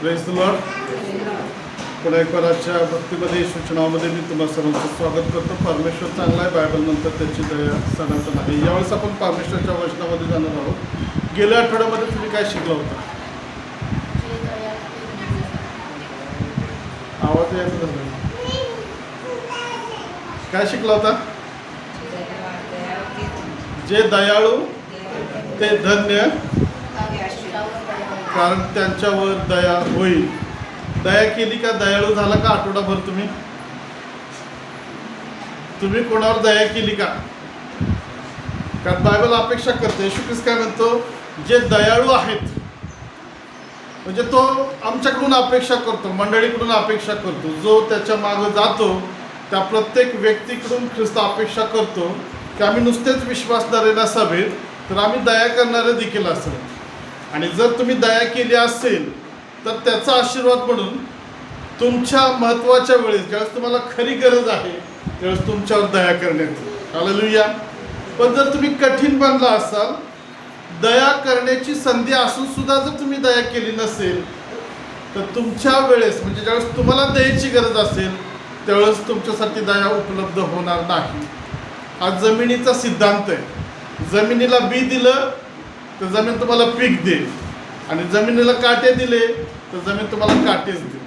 Praise the Lord. पुन्हा एक वराच्या भक्तीमध्ये सूचनामध्ये मी तुम्हाला सर्वांचं स्वागत करतो. परमेश्वर चांगला आहे, बायबल नंतर त्याची दया सनातन आहे. यावेळेस आपण परमेश्वरच्या वचनामध्ये जाणार आहोत. गेल्या आठवड्यामध्ये तुम्ही काय शिकला होता? आवाज यायचा झाला. काय शिकला होता? जे दयाळू ते धन्य, कारण त्यांच्यावर दया होईल. दया केली का दयाळू झाला का? आठवडाभर तुम्ही कोणावर दया केली का? कारण बायबल अपेक्षा करते, येशू ख्रिस्त काय म्हणतो, जे दयाळू आहेत, म्हणजे तो आमच्याकडून अपेक्षा करतो, मंडळीकडून अपेक्षा करतो. जो त्याच्या मागं जातो त्या प्रत्येक व्यक्तीकडून ख्रिस्त अपेक्षा करतो की आम्ही नुसतेच विश्वासणारे नसावेत, तर आम्ही दया करणारे देखील असावेत. आणि जर तुम्ही दया केली असेल तर त्याचा आशीर्वाद म्हणून तुमच्या महत्त्वाच्या वेळेस, ज्यावेळेस तुम्हाला खरी गरज आहे त्यावेळेस तुमच्यावर दया करण्यात येईल. हालेलुया. पण जर तुम्ही कठीण बनला असाल, दया करण्याची संधी असून सुद्धा जर तुम्ही दया केली नसेल, तर तुमच्या वेळेस, म्हणजे ज्यावेळेस तुम्हाला दयेची गरज असेल त्यावेळेस तुमच्यासाठी दया उपलब्ध होणार नाही. हा जमिनीचा सिद्धांत आहे. जमिनीला बी दिलं तर जमीन तुम्हाला पीक देईल, आणि जमिनीला काटे दिले तर जमीन तुम्हाला काटेच देईल.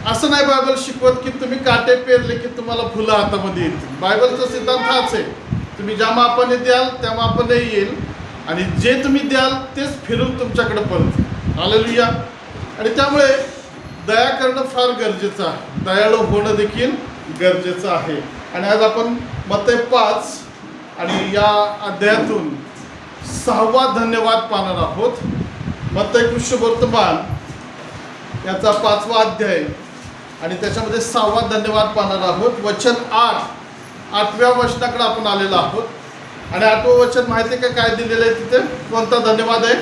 असं नाही बायबल शिकवत की तुम्ही काटे पेरले की तुम्हाला फुलं हातामध्ये येतील. बायबलचा सिद्धांत हाच आहे, तुम्ही ज्या मापाने द्याल त्या मापाने येईल, आणि जे तुम्ही द्याल तेच फिरून तुमच्याकडे परत येईल. हालेलुया. आणि त्यामुळे दया करणं फार गरजेचं आहे, दयाळू होणं देखील गरजेचं आहे. आणि आज आपण मत्ती 5 आणि या अध्यायातून 6वा धन्यवाद पाहणार आहोत. मत्ती सुवर्तमान याचा 5वा अध्याय आणि त्याच्यामध्ये 6वा धन्यवाद पाहणार आहोत. वचन 8व्या वचनाकडे आपण आलेलो आहोत. आणि 8वं वचन माहिती आहे का काय दिलेलं आहे तिथे? कोणता धन्यवाद आहे?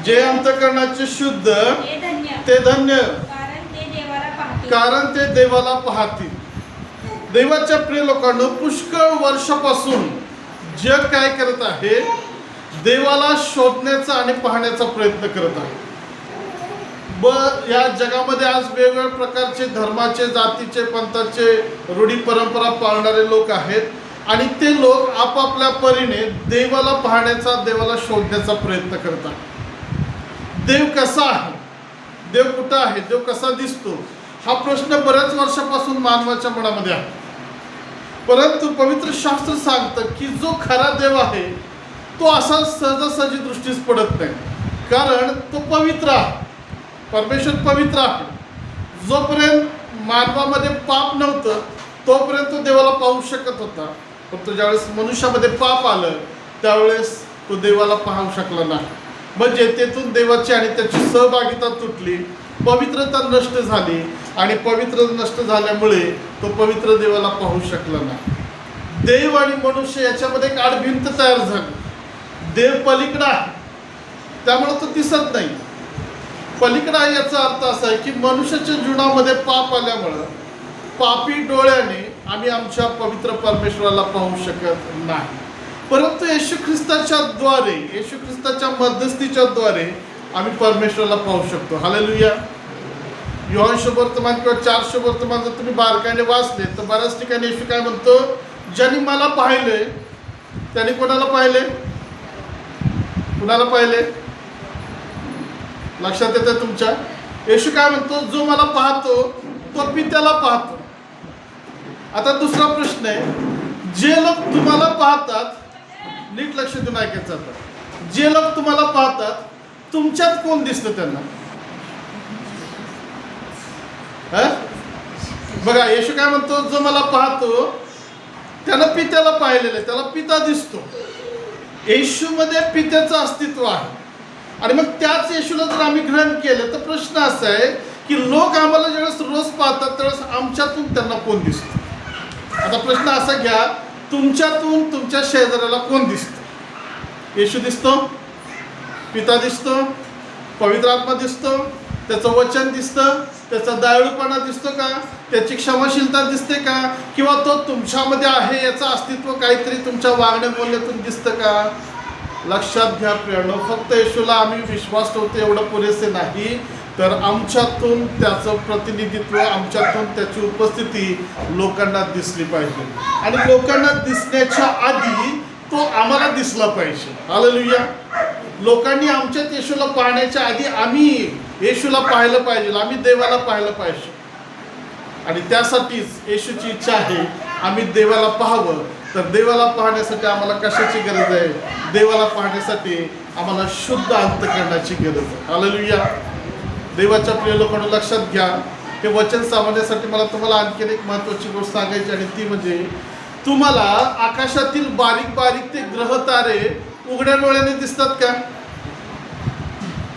जे अंतःकरणाचे शुद्ध ते धन्य, कारण ते देवाला पाहतील. देवाच्या प्रिय लोकांना, पुष्कळ वर्षापासून जग काय करत आहे? देवाला शोधण्याचा आणि पाहण्याचा प्रयत्न करत आहे. या जगामध्ये आज वेगवेगळ्या प्रकारचे धर्माचे, जातीचे, पंथाचे, रूढी परंपरा पाळणारे लोक आहेत, आणि ते लोक आपापल्या परीने देवाला पाहण्याचा, देवाला शोधण्याचा प्रयत्न करतात. देव कसा आहे? देव कुठं आहे? देव कसा दिसतो? हा प्रश्न बऱ्याच वर्षापासून मानवाच्या मनामध्ये आहे. परंतु पवित्र शास्त्र सांगतं की जो खरा देव आहे तो असा सहजासहजी दृष्टीस पडत नाही, कारण तो पवित्र आहे. परमेश्वर पवित्र आहे. जोपर्यंत मानवामध्ये पाप नव्हतं तोपर्यंत तो देवाला पाहू शकत होता. पण ज्यावेळेस मनुष्यामध्ये पाप आलं त्यावेळेस तो देवाला पाहू शकला नाही. म्हणजे तेथून देवाची आणि त्याची सहभागिता तुटली, पवित्रता नष्ट झाली, आणि पवित्र नष्ट झाल्यामुळे तो पवित्र देवाला पाहू शकला नाही. देव आणि मनुष्य याच्यामध्ये एक आडभिंत तयार झाली. देव पलीकडे आहे त्यामुळे तो दिसत नाही. पलीकडे आहे याचा अर्थ असा आहे की मनुष्याच्या जीवनामध्ये पाप आल्यामुळं पापी डोळ्याने आम्ही आमच्या पवित्र परमेश्वराला पाहू शकत नाही. परंतु येशू ख्रिस्ताच्या द्वारे, येशू ख्रिस्ताच्या मध्यस्थीच्या द्वारे आम्ही परमेश्वराला पाहू शकतो. हालेलुया. योहान शुभवर्तमान किंवा 4 शुभवर्तमान जर तुम्ही बारकाईने वाचले तर बऱ्याच ठिकाणी येशू काय म्हणतो? ज्यांनी मला पाहिले त्यांनी कोणाला पाहिले? कुणाला पाहिले? लक्षात येतं तुमच्या? येशू काय म्हणतो? जो मला पाहतो तो पित्याला पाहतो. आता दुसरा प्रश्न आहे, जे लोक तुम्हाला पाहतात, नीट लक्ष देऊन ऐकायचं आता, जे लोक तुम्हाला पाहतात तुमच्यात कोण दिसतं त्यांना? बघा, येशू काय म्हणतो? जो मला पाहतो त्यानं पित्याला पाहिलेलं आहे, त्याला पिता दिसतो. येशूमध्ये पित्याचं अस्तित्व आहे. आणि मग त्याच येशूला जर आम्ही ग्रहण केलं तर प्रश्न असा आहे की लोक आम्हाला ज्यावेळेस रोज पाहतात त्यावेळेस आमच्यातून त्यांना कोण दिसतं? आता प्रश्न असा घ्या, तुमच्यातून तुमच्या शेजाऱ्याला कोण दिसतं? येशू दिसतो, पिता दिसतो, पवित्र आत्मा दिसतो, त्याचं वचन दिसतं, त्याचा दयाळूपणा दिसतो का? त्याची क्षमाशीलता दिसते का? किंवा तो तुमच्यामध्ये आहे याचं अस्तित्व काहीतरी तुमच्या वागण्या बोलण्यातून दिसतं का? लक्षात घ्या प्रियानो, फक्त येशूला आम्ही विश्वास ठेवतो एवढं पुरेसे नाही, तर आमच्यातून त्याचं प्रतिनिधित्व, आमच्यातून त्याची उपस्थिती लोकांना दिसली पाहिजे. आणि लोकांना दिसण्याच्या आधी तो आम्हाला दिसला पाहिजे. हालेलुया. लोकांनी आमच्यात येशूला पाहण्याच्या आधी आम्ही येशूला पाहिलं पाहिजे, आम्ही देवाला पाहिलं पाहिजे. आणि त्यासाठीच येशूची इच्छा आहे आम्ही देवाला पाहावं. तर देवाला पाहण्यासाठी आम्हाला कशाची गरज आहे? देवाला पाहण्यासाठी आम्हाला शुद्ध अंतःकरणाची गरज आहे. हालेलुया. देवाच्या प्रिय लोकांना लक्षात घ्या, हे वचन सांगण्यासाठी मला तुम्हाला आणखीन एक महत्त्वाची गोष्ट सांगायची, आणि ती म्हणजे तुम्हाला आकाशातील बारीक बारीक ते ग्रह तारे उघड्या डोळ्याने दिसतात का?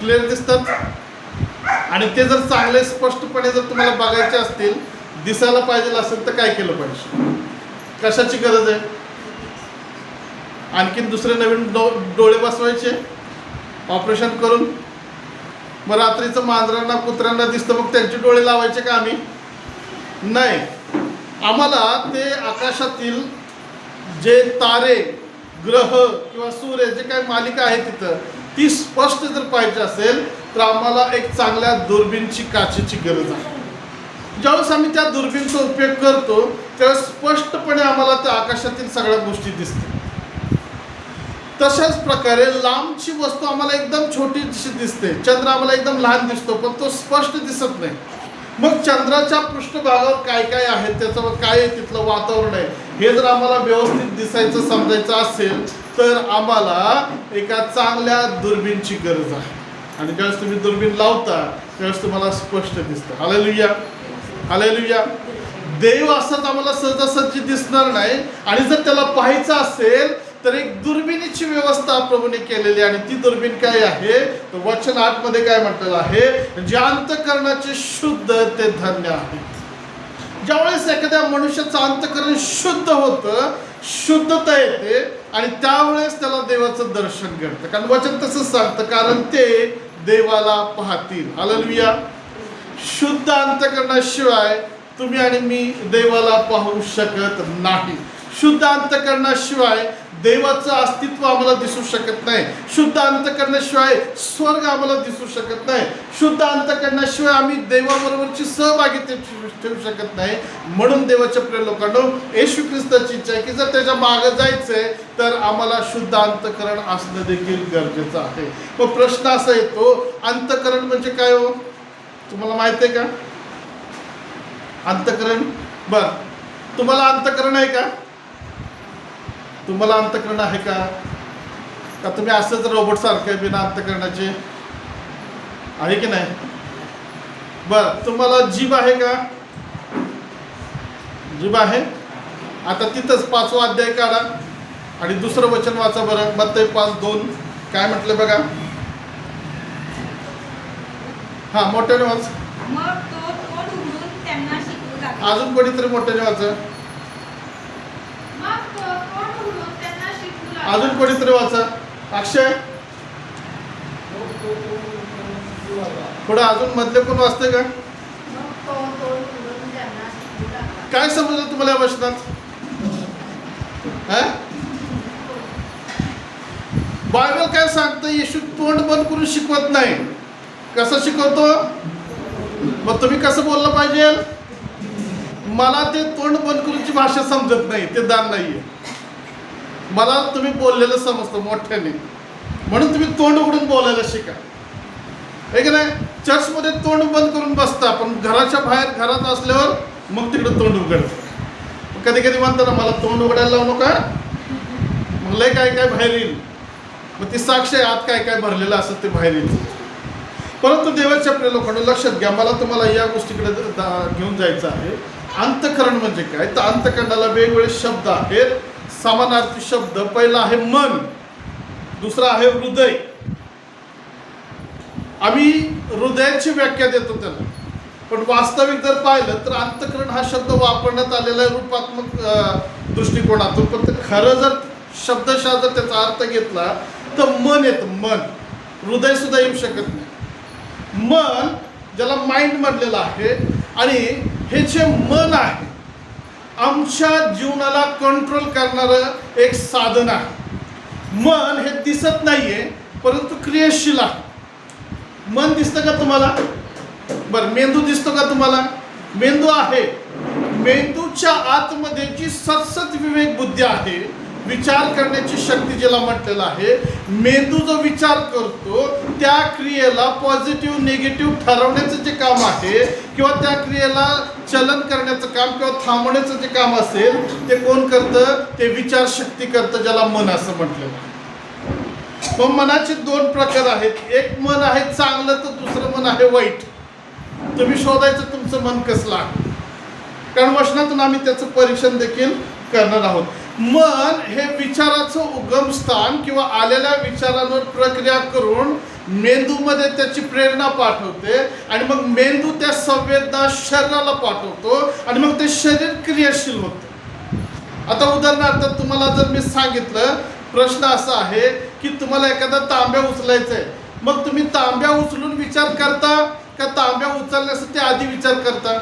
क्लिअर दिसतात? आणि ते जर चांगले स्पष्टपणे जर तुम्हाला बघायचे असतील, दिसायला पाहिजे असेल, तर काय केलं पाहिजे? कशाची गरज आहे? आणखीन दुसरे नवीन डोळे बसवायचे ऑपरेशन करून? मग रात्रीचं मांजरांना कुत्र्यांना दिसतं, मग त्यांचे डोळे लावायचे का आम्ही? नाही. आम्हाला ते आकाशातील जे तारे, ग्रह किंवा सूर्य, जे काही मालिका आहे तिथं, ती स्पष्ट जर पाहिजे असेल तर आम्हाला एक चांगल्या दुर्बीनची, काचेची गरज आहे. ज्यावेळेस आम्ही त्या दुर्बीनचा उपयोग करतो त्यावेळेस स्पष्टपणे आम्हाला त्या आकाशातील सगळ्या गोष्टी दिसतात. तशाच प्रकारे लांबची वस्तू आम्हाला एकदम छोटीशी दिसते. चंद्र आम्हाला एकदम लहान दिसतो, पण तो स्पष्ट दिसत नाही. मग चंद्राच्या पृष्ठभागावर काय काय आहे, त्याचं काय तिथलं वातावरण आहे, हे जर आम्हाला व्यवस्थित दिसायचं, समजायचं असेल, तर आम्हाला एका चांगल्या दुर्बीनची गरज आहे. आणि ज्यावेळेस तुम्ही दुर्बीन लावता त्यावेळेस तुम्हाला स्पष्ट दिसतं. हालेलुया. हालेलुया. देव असंच आम्हाला सहजासहजी दिसणार नाही. आणि जर त्याला पाहायचं असेल तर एक दुर्बिणीची व्यवस्था प्रभूने केलेली आहे. आणि ती दुर्बीण काय आहे? तर वचन 8 मध्ये काय म्हटलेलं आहे? जे अंतःकरणाचे शुद्ध ते धन्य आहेत. ज्यावेळेस एखाद्या मनुष्याचं अंतःकरण शुद्ध होतं, शुद्धता येते, आणि त्यावेळेस त्याला देवाचं दर्शन घडतं. कारण वचन तसंच सांगतं, कारण ते देवाला पाहतील. हालेलुया. शुद्ध अंतःकरणाशिवाय तुम्ही आणि मी देवाला पाहू शकत नाही. शुद्ध अंतःकरणाशिवाय देवाचं अस्तित्व आम्हाला दिसू शकत नाही. शुद्ध अंतःकरणाशिवाय स्वर्ग आम्हाला दिसू शकत नाही. शुद्ध अंतःकरणाशिवाय आम्ही देवाबरोबरची सहभागिता ठेवू शकत नाही. म्हणून देवाच्या प्रिय लोकांनो, येशू ख्रिस्ताची इच्छा आहे की जर त्याच्या मागे जायचंय तर आम्हाला शुद्ध अंतःकरण असणं देखील गरजेचं आहे. मग प्रश्न असा येतो, अंतःकरण म्हणजे काय हो? तुम्हाला माहिती आहे का अंतःकरण? बर, तुम्हाला अंतःकरण आहे का? तुम्हाला अंतःकरण आहे का? का तुम्ही असंच रोबोट सारखे बिना अंतःकरणाचे आहे की नाही? बर, तुम्हाला जीभ आहे का? जीभ आहे. आता तिथंच 5वा अध्याय काढा आणि दुसरं वचन वाचा बरं. मत्ती 5:2 काय म्हटलं बघा. हा, मोठ्याने वाच. अजून कोणीतरी मोठ्याने वाचा. अजून कोणीतरी वाचा. अक्षय, पुढे अजून मधले कोण वाचते का? काय समजलं तुम्हाला या वचनात? बायबल काय सांगतं? येशू तोंड बंद करून शिकवत नाही. कसं शिकवतो? मग तुम्ही कसं बोललं पाहिजे? मला ते तोंड बंद करूनची भाषा समजत नाही, ते दान नाहीये. मला तुम्ही बोललेलं समजतं मोठ्याने, म्हणून तुम्ही तोंड उघडून बोलायला शिका. आहे की नाही? चर्चमध्ये तोंड बंद करून बसता, पण घराच्या बाहेर, घरात असल्यावर मग तिकडे तोंड उघडतं. कधी कधी म्हणतं ना, मला तोंड उघडायला लावू नका, मग लय काय काय बाहेर येईल. मग ती साक्ष आहे, आत काय काय भरलेलं असतं ते बाहेर येईल. परंतु देवाच्या आपल्या लोकांना लक्षात घ्या, मला तुम्हाला या गोष्टीकडे घेऊन जायचं आहे. अंतःकरण म्हणजे काय? तर अंतःकरणाला वेगवेगळे शब्द आहेत, समानार्थी शब्द. पहिला आहे मन, दुसरा आहे हृदय. आम्ही हृदयाची व्याख्या देतो त्याला, पण वास्तविक जर पाहिलं तर अंतःकरण हा शब्द वापरण्यात आलेला आहे रूपात्मक दृष्टिकोनातून. पण खरं जर शब्दशः जर त्याचा अर्थ घेतला तर मन येतं. मन, हृदय सुद्धा येऊ शकत नाही. मन, ज्याला माइंड म्हटलेलं आहे, आणि हे जे मन आहे आमच्या जीवनाला कंट्रोल करणारं एक साधन आहे. मन हे दिसत नाहीये परंतु क्रियाशील आहे. मन दिसतं का तुम्हाला? बरं, मेंदू दिसतो का तुम्हाला? मेंदू आहे. मेंदूच्या आतमध्ये जी सतसत विवेक बुद्धी आहे, विचार करण्याची शक्ती ज्याला म्हटलेलं आहे, मेंदू जो विचार करतो त्या क्रियेला पॉझिटिव्ह निगेटिव्ह ठरवण्याचं जे काम आहे किंवा त्या क्रियेला चलन करण्याचं काम किंवा थांबवण्याचं जे काम असेल ते कोण करतं? ते विचार शक्ती करतं, ज्याला मन असं म्हटलेलं आहे. मग मनाचे दोन प्रकार आहेत. एक मन आहे चांगलं तर दुसरं मन आहे वाईट. तुम्ही शोधायचं तुमचं मन कसलं आहे, कारण वचनातून आम्ही त्याचं परीक्षण देखील करणार आहोत. मन हे विचाराचं उगमस्थान किंवा आलेल्या विचारांवर प्रक्रिया करून मेंदूमध्ये त्याची प्रेरणा पाठवते आणि मग मेंदू त्या संवेदना शरीराला पाठवतो आणि मग ते शरीर क्रियाशील होतं. आता उदाहरणार्थ तुम्हाला जर मी सांगितलं, प्रश्न असा आहे की तुम्हाला एखादा तांब्या उचलायचा आहे, मग तुम्ही तांब्या उचलून विचार करता का तांब्या उचलण्यासाठी आधी विचार करता?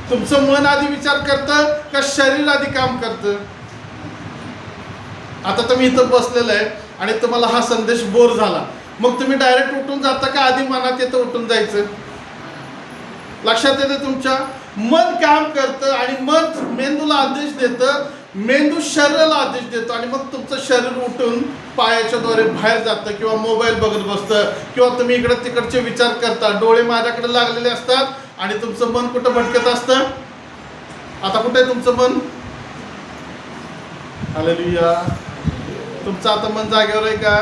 तुमचं मन आधी विचार करतं का शरीर आधी काम करतं? आता तुम्ही इथं बसलेलं आहे आणि तुम्हाला हा संदेश बोर झाला, मग तुम्ही डायरेक्ट उठून जाता का आधी मनात येतं उठून जायचं? लक्षात येतं तुमच्या? मन काम करतं आणि मन मेंदूला आदेश देतं, मेंदू शरीराला आदेश देतो आणि मग तुमचं शरीर उठून पायाच्या द्वारे बाहेर जातं किंवा मोबाईल बघत बसतं किंवा तुम्ही इकडे तिकडचे विचार करता. डोळे माझ्याकडे लागलेले असतात आणि तुमचं मन कुठं भटकत असतं? आता कुठे आहे तुमचं मन? हालेलुया. तुमचं आता मन जागेवर आहे का?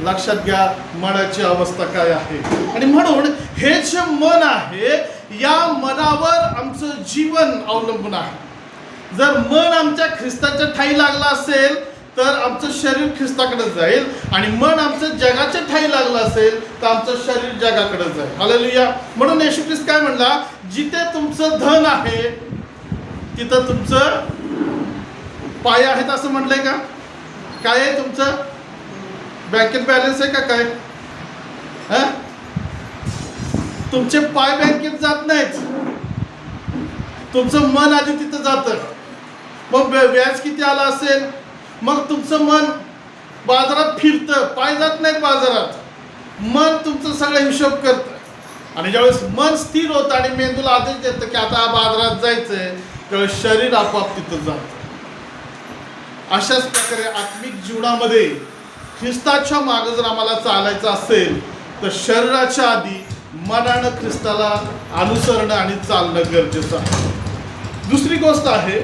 लक्षात घ्या मनाची अवस्था काय आहे. आणि म्हणून हे जे मन आहे या मनावर आमचं जीवन अवलंबून आहे. जर मन आमच्या ख्रिस्ताच्या ठाई लागला असेल तर आमचं शरीर ख्रिस्ताकडे जाईल आणि मन आमचं जगाच्या ठाई लागलं असेल तर आमचं शरीर जगाकडे जाईल. हालेलुया. म्हणून येशू ख्रिस्त काय म्हणला? जिथे तुमचं धन आहे तिथं तुमचं पाय आहेत असं म्हणलंय का? काय आहे तुमचं? बँकेत बॅलन्स आहे का काय? तुमचे पाय बँकेत जात नाहीत, तुमचं मन आधी तिथं जातं. मग व्याज किती आला असेल, मग तुमचं मन बाजारात फिरतं, पाय जात नाहीत बाजारात. मन तुमचं सगळं हिशोब करतं आणि ज्यावेळेस मन स्थिर होतं आणि मेंदूला आदेश देतं की आता बाजारात जायचंय, त्यावेळेस शरीर आपोआप तिथं जातं. अशाच प्रकारे आत्मिक जीवनामध्ये ख्रिस्ताच्या मागे जर आम्हाला चालायचं असेल तर शरीराच्या आधी मनानं ख्रिस्ताला अनुसरणं आणि चालणं गरजेचं आहे. दुसरी गोष्ट आहे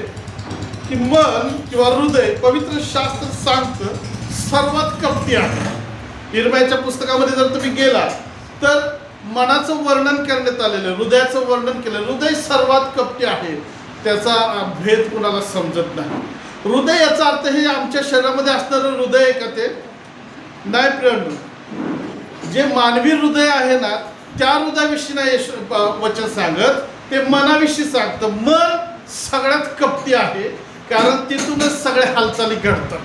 की मन किंवा हृदय, पवित्र शास्त्र सांगतं, सर्वात कपटी आहे. इर्मियाच्या पुस्तकामध्ये जर तुम्ही गेला तर मनाचं वर्णन करण्यात आलेलं, हृदयाचं वर्णन केलं. हृदय सर्वात कपटी आहे, त्याचा भेद कुणाला समजत नाही. हृदय याचा अर्थ हे आमच्या शरीरामध्ये असणारं हृदय आहे का? ते नाही प्रियांनो. जे मानवी हृदय आहे ना त्या हृदयाविषयी नाही वचन सांगत, ते मनाविषयी सांगतं. मन सगळ्यात कपटी आहे कारण तिथूनच सगळ्या हालचाली घडतात.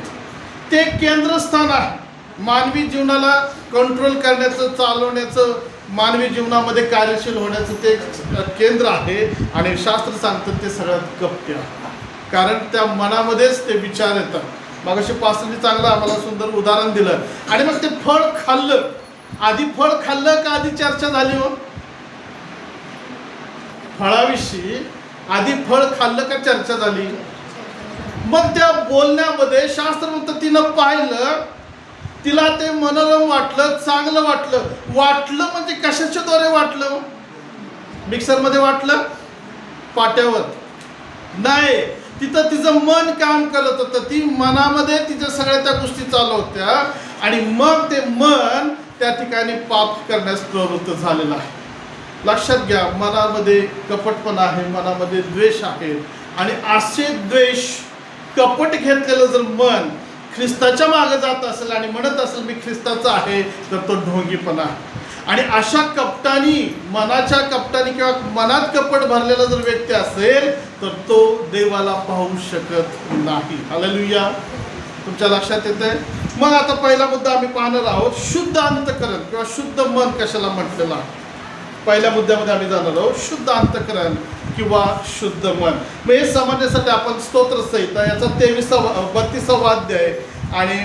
ते केंद्रस्थान आहे मानवी जीवनाला कंट्रोल करण्याचं, चालवण्याचं, मानवी जीवनामध्ये कार्यशील होण्याचं ते केंद्र आहे. आणि शास्त्र सांगतं ते सगळ्यात कपटी आहे कारण त्या मनामध्येच ते विचार येतात. मगाशी पास्टरनी चांगलं आम्हाला सुंदर उदाहरण दिलं. आणि मग ते फळ खाल्लं, आधी फळ खाल्लं का आधी चर्चा झाली? हो, फळाविषयी आधी फळ खाल्लं का चर्चा झाली? मग त्या बोलण्यामध्ये शास्त्र म्हणतं तिनं पाहिलं, तिला ते मनोरम वाटलं, चांगलं वाटलं. वाटलं म्हणजे कशाच्या द्वारे वाटलं? मिक्सरमध्ये वाटलं? पाट्यावर नाही. तिथं तिचं मन काम करत होतं, ती मनामध्ये तिच्या सगळ्या त्या गोष्टी चालू होत्या आणि मग ते मन त्या ठिकाणी पाप करण्यास प्रवृत्त झालेलं आहे. लक्षात घ्या, मनामध्ये कपटपणा आहे, मनामध्ये द्वेष आहे आणि असे द्वेष, कपट घेतलेलं जर मन ख्रिस्ताच्या मागे जात असेल आणि म्हणत असेल मी ख्रिस्ताचा आहे, तर तो ढोंगीपणा आहे. आणि अशा कपटानी, मनाच्या कपटानी किंवा मनात कपट भरलेला जर व्यक्ती असेल तर तो देवाला पाहू शकत नाही. हालेलुया. तुमच्या लक्षात येत आहे? मग आता पहिला मुद्दा आम्ही पाहणार आहोत, शुद्ध अंतःकरण किंवा शुद्ध मन कशाला म्हटलेलं आहे. पहिल्या मुद्द्यामध्ये आम्ही जाणार आहोत शुद्ध अंतःकरण किंवा शुद्ध मन. मग हे समजण्यासाठी आपण स्तोत्र संहिता याचा 32वा अध्याय आणि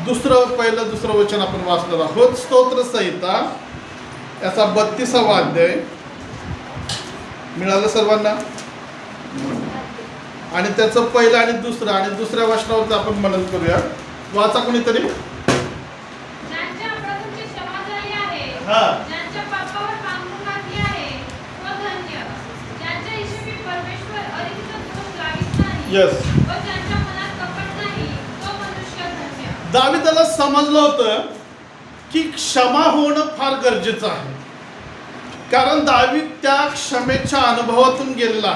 पहिलं दुसरं वचन आपण वाचणार आहोत. स्तोत्र संहिता याचा 32वा अध्याय मिळालं सर्वांना, आणि त्याचं पहिलं आणि दुसऱ्या वचनावरती आपण मनन करूया. वाचा कोणीतरी. हा, यस. दाविदाला समजलं होतं की क्षमा होणं फार गरजेचं आहे, कारण दावीद त्या क्षमेच्या अनुभवातून गेलेला.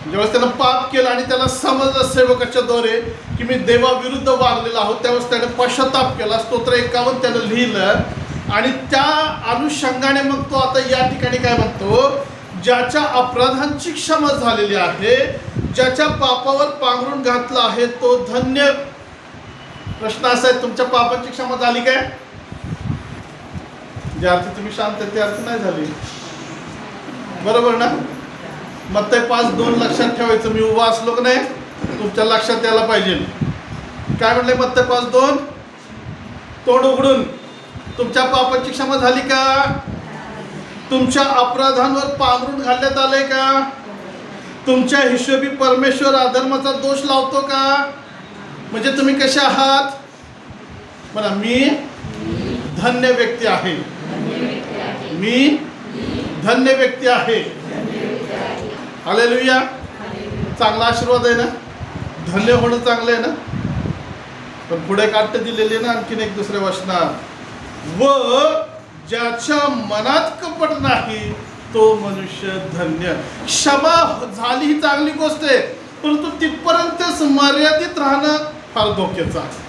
ज्यावेळेस त्यानं पाप केलं आणि त्याला समजलं सेवकाच्या द्वारे की मी देवाविरुद्ध वागलेला आहोत, त्यावेळेस त्याने पश्चाताप केला. स्तोत्र 51 त्यानं लिहिलं आणि त्या अनुषंगाने मग तो आता या ठिकाणी काय म्हणतो, ज्याच्या अपराधांची क्षमा झालेली आहे, ज्याच्या पापावर पांघरून घातलं आहे तो धन्य. प्रश्न असा आहे, तुमच्या पापाची क्षमा झाली काय? जे अर्थ तुम्ही शांत ते अर्थ नाही झाली, बरोबर ना? मत्तई 5:2 लक्षात ठेवायचं. मी उभा असलो की नाही, तुमच्या लक्षात यायला पाहिजे. काय म्हणलंय मत्तई 5:2? तोंड उघडून तुमच्या पापाची क्षमा झाली का? तुमच्या अपराधांवर पांघरून घालण्यात आलंय का? तुमच्या हिशोबी परमेश्वर अधर्माचा दोष लावतो का? म्हणजे तुम्ही कसे आहात? म्हणा, मी धन्य व्यक्ती आहे. मी धन्य व्यक्ती आहे. हालेलुया. चांगला आशीर्वाद आहे ना? धन्य होणं चांगलं आहे ना? पण पुढे एक अट्ट दिलेली ना आणखीन एक दुसऱ्या वचनात, व ज्याच्या मनात कपट नाही तो मनुष्य धन्य. क्षमा झाली ही चांगली गोष्ट आहे, परंतु तिथपर्यंतच मर्यादित राहणं फार धोक्याचं आहे.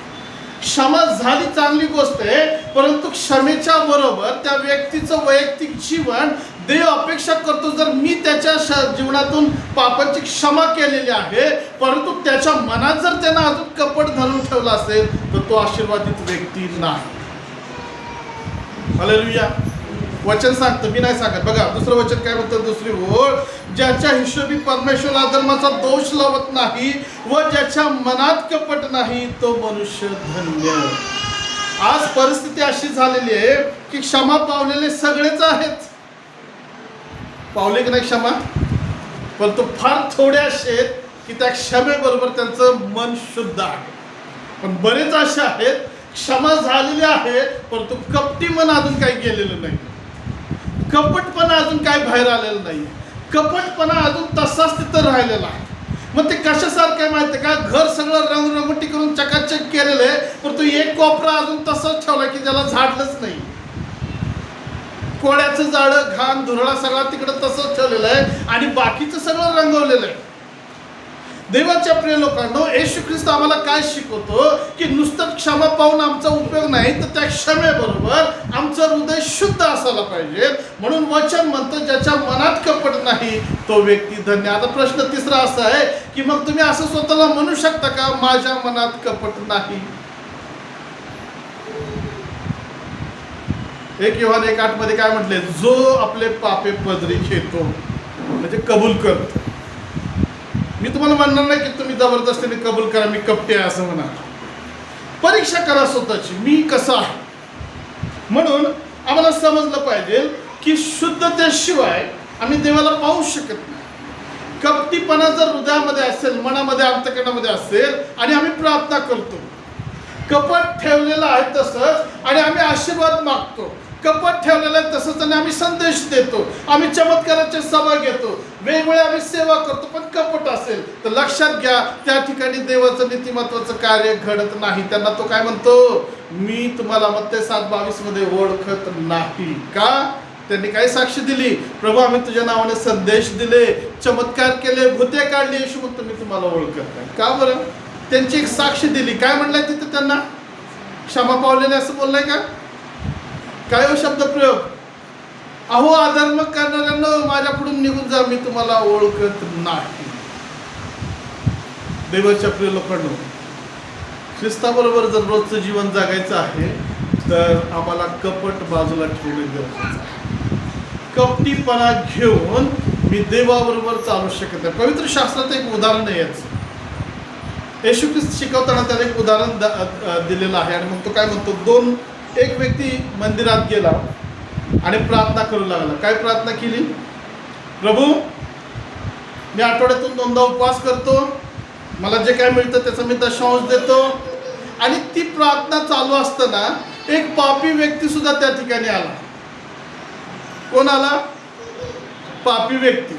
क्षमा झाली चांगली गोष्ट आहे, परंतु क्षमेच्या बरोबर त्या व्यक्तीचं वैयक्तिक जीवन देव अपेक्षा करतो. जर मी त्याच्या जीवनातून पापाची क्षमा केलेली आहे, परंतु त्याच्या मनात जर त्यानं अजून कपट धरून ठेवला असेल तर तो आशीर्वादित व्यक्ती नाही. हालेलुया. वचन सांगतं, मी नाही सांगत. बघा दुसरं वचन काय म्हणतं, दुसरी ओळ, ज्याच्या हिशोबी परमेश्वर अधर्माचा दोष लावत नाही व ज्याच्या मनात कपट नाही तो मनुष्य धन्य. आज परिस्थिती अशी झालेली आहे की क्षमा पावलेले सगळेच आहेत. पावले की नाही क्षमा, पण तो फार थोडे असे आहेत की त्या क्षमेबरोबर त्यांचं मन शुद्ध आहे. पण बरेच असे आहेत क्षमा झालेले आहे, परंतु कपटी मन अजून काही गेलेलं नाही. कपटपणा अजून काय बाहेर आलेलं नाही. कपटपणा अजून तसाच तिथं राहिलेला आहे. मग ते कशासारखं आहे माहिती का? घर सगळं रंगरंगोटी करून चकाचक केलेलं आहे, परंतु एक कोपरा अजून तसाच ठेवला की ज्याला झाडलंच नाही. कोड्याचं जाळं, घाण धुरळा सगळा तिकडं तसंच ठेवलेलं आहे आणि बाकीचं सगळं रंगवलेलं आहे. देवाच्या प्रिय लोकांनो, येशू ख्रिस्त आम्हाला काय शिकवतो की नुसतं क्षमा पाहून आमचा उपयोग नाही, तर त्या क्षमेबरोबर आमचं हृदय शुद्ध असायला पाहिजे. म्हणून वचन म्हणतं, ज्याच्या मनात कपट नाही तो व्यक्ती धन्य. आता प्रश्न तिसरा असा आहे की मग तुम्ही असं स्वतःला म्हणू शकता का, माझ्या मनात कपट नाही? 1 योहान 1:8 मध्ये काय म्हटले, जो आपले पापे पदरी घेतो म्हणजे कबूल करतो. मी तुम्हाला म्हणणार नाही की तुम्ही जबरदस्तीने कबूल करा, मी कपटी आहे असं म्हणा. परीक्षा करा स्वतःची, मी कसा आहे. म्हणून आम्हाला समजलं पाहिजे की शुद्धतेशिवाय आम्ही देवाला पाहू शकत नाही. कपटीपणा जर हृदयामध्ये असेल, मनामध्ये, अंतःकरणामध्ये असेल आणि आम्ही प्रार्थना करतो, कपट ठेवलेलं आहे तसंच, आणि आम्ही आशीर्वाद मागतो, कपट ठेवलेलं आहे तसंच, आणि आम्ही संदेश देतो, आम्ही चमत्काराची सभा घेतो, वेगवेगळ्या आम्ही सेवा करतो, पण कपट असेल तर लक्षात घ्या, त्या ठिकाणी देवाचं नीतिमत्वाचं कार्य घडत नाही. त्यांना तो काय म्हणतो, मी तुम्हाला मत्तई 7:22 मध्ये ओळखत नाही. का? त्यांनी काय साक्ष दिली, प्रभू आम्ही तुझ्या नावाने संदेश दिले, चमत्कार केले, भूते काढली, येशू म्हणतो मी तुम्हाला ओळखत नाही. का बरं? त्यांची एक साक्ष दिली. काय म्हणलंय तिथे त्यांना? क्षमा पावलेले असं बोललंय का? काय हो शब्द प्रयोग? अहो अधर्म करणाऱ्यांनो, माझ्याकडून निघून जा, मी तुम्हाला ओळखत नाही. देवाच्या प्रिय लोकांनो, ख्रिस्ताबरोबर जर रोजचं जीवन जगायचं आहे तर आम्हाला कपट बाजूला ठेवणे गरजेचं आहे. कपटीपणा घेऊन मी देवाबरोबर चालू शकत नाही. पवित्र शास्त्रात एक उदाहरण आहे याचं. येशू ख्रिस्त शिकवताना त्याने एक उदाहरण दिलेलं आहे. आणि मग तो काय म्हणतो, एक व्यक्ती मंदिरात गेला आणि प्रार्थना करू लागला. काय प्रार्थना केली? प्रभू, मी आठवड्यातून 2दा उपवास करतो, मला जे काय मिळतं त्याचा मी दशांश देतो. आणि ती प्रार्थना चालू असताना एक पापी व्यक्ती सुद्धा त्या ठिकाणी आला. कोण आला? पापी व्यक्ती.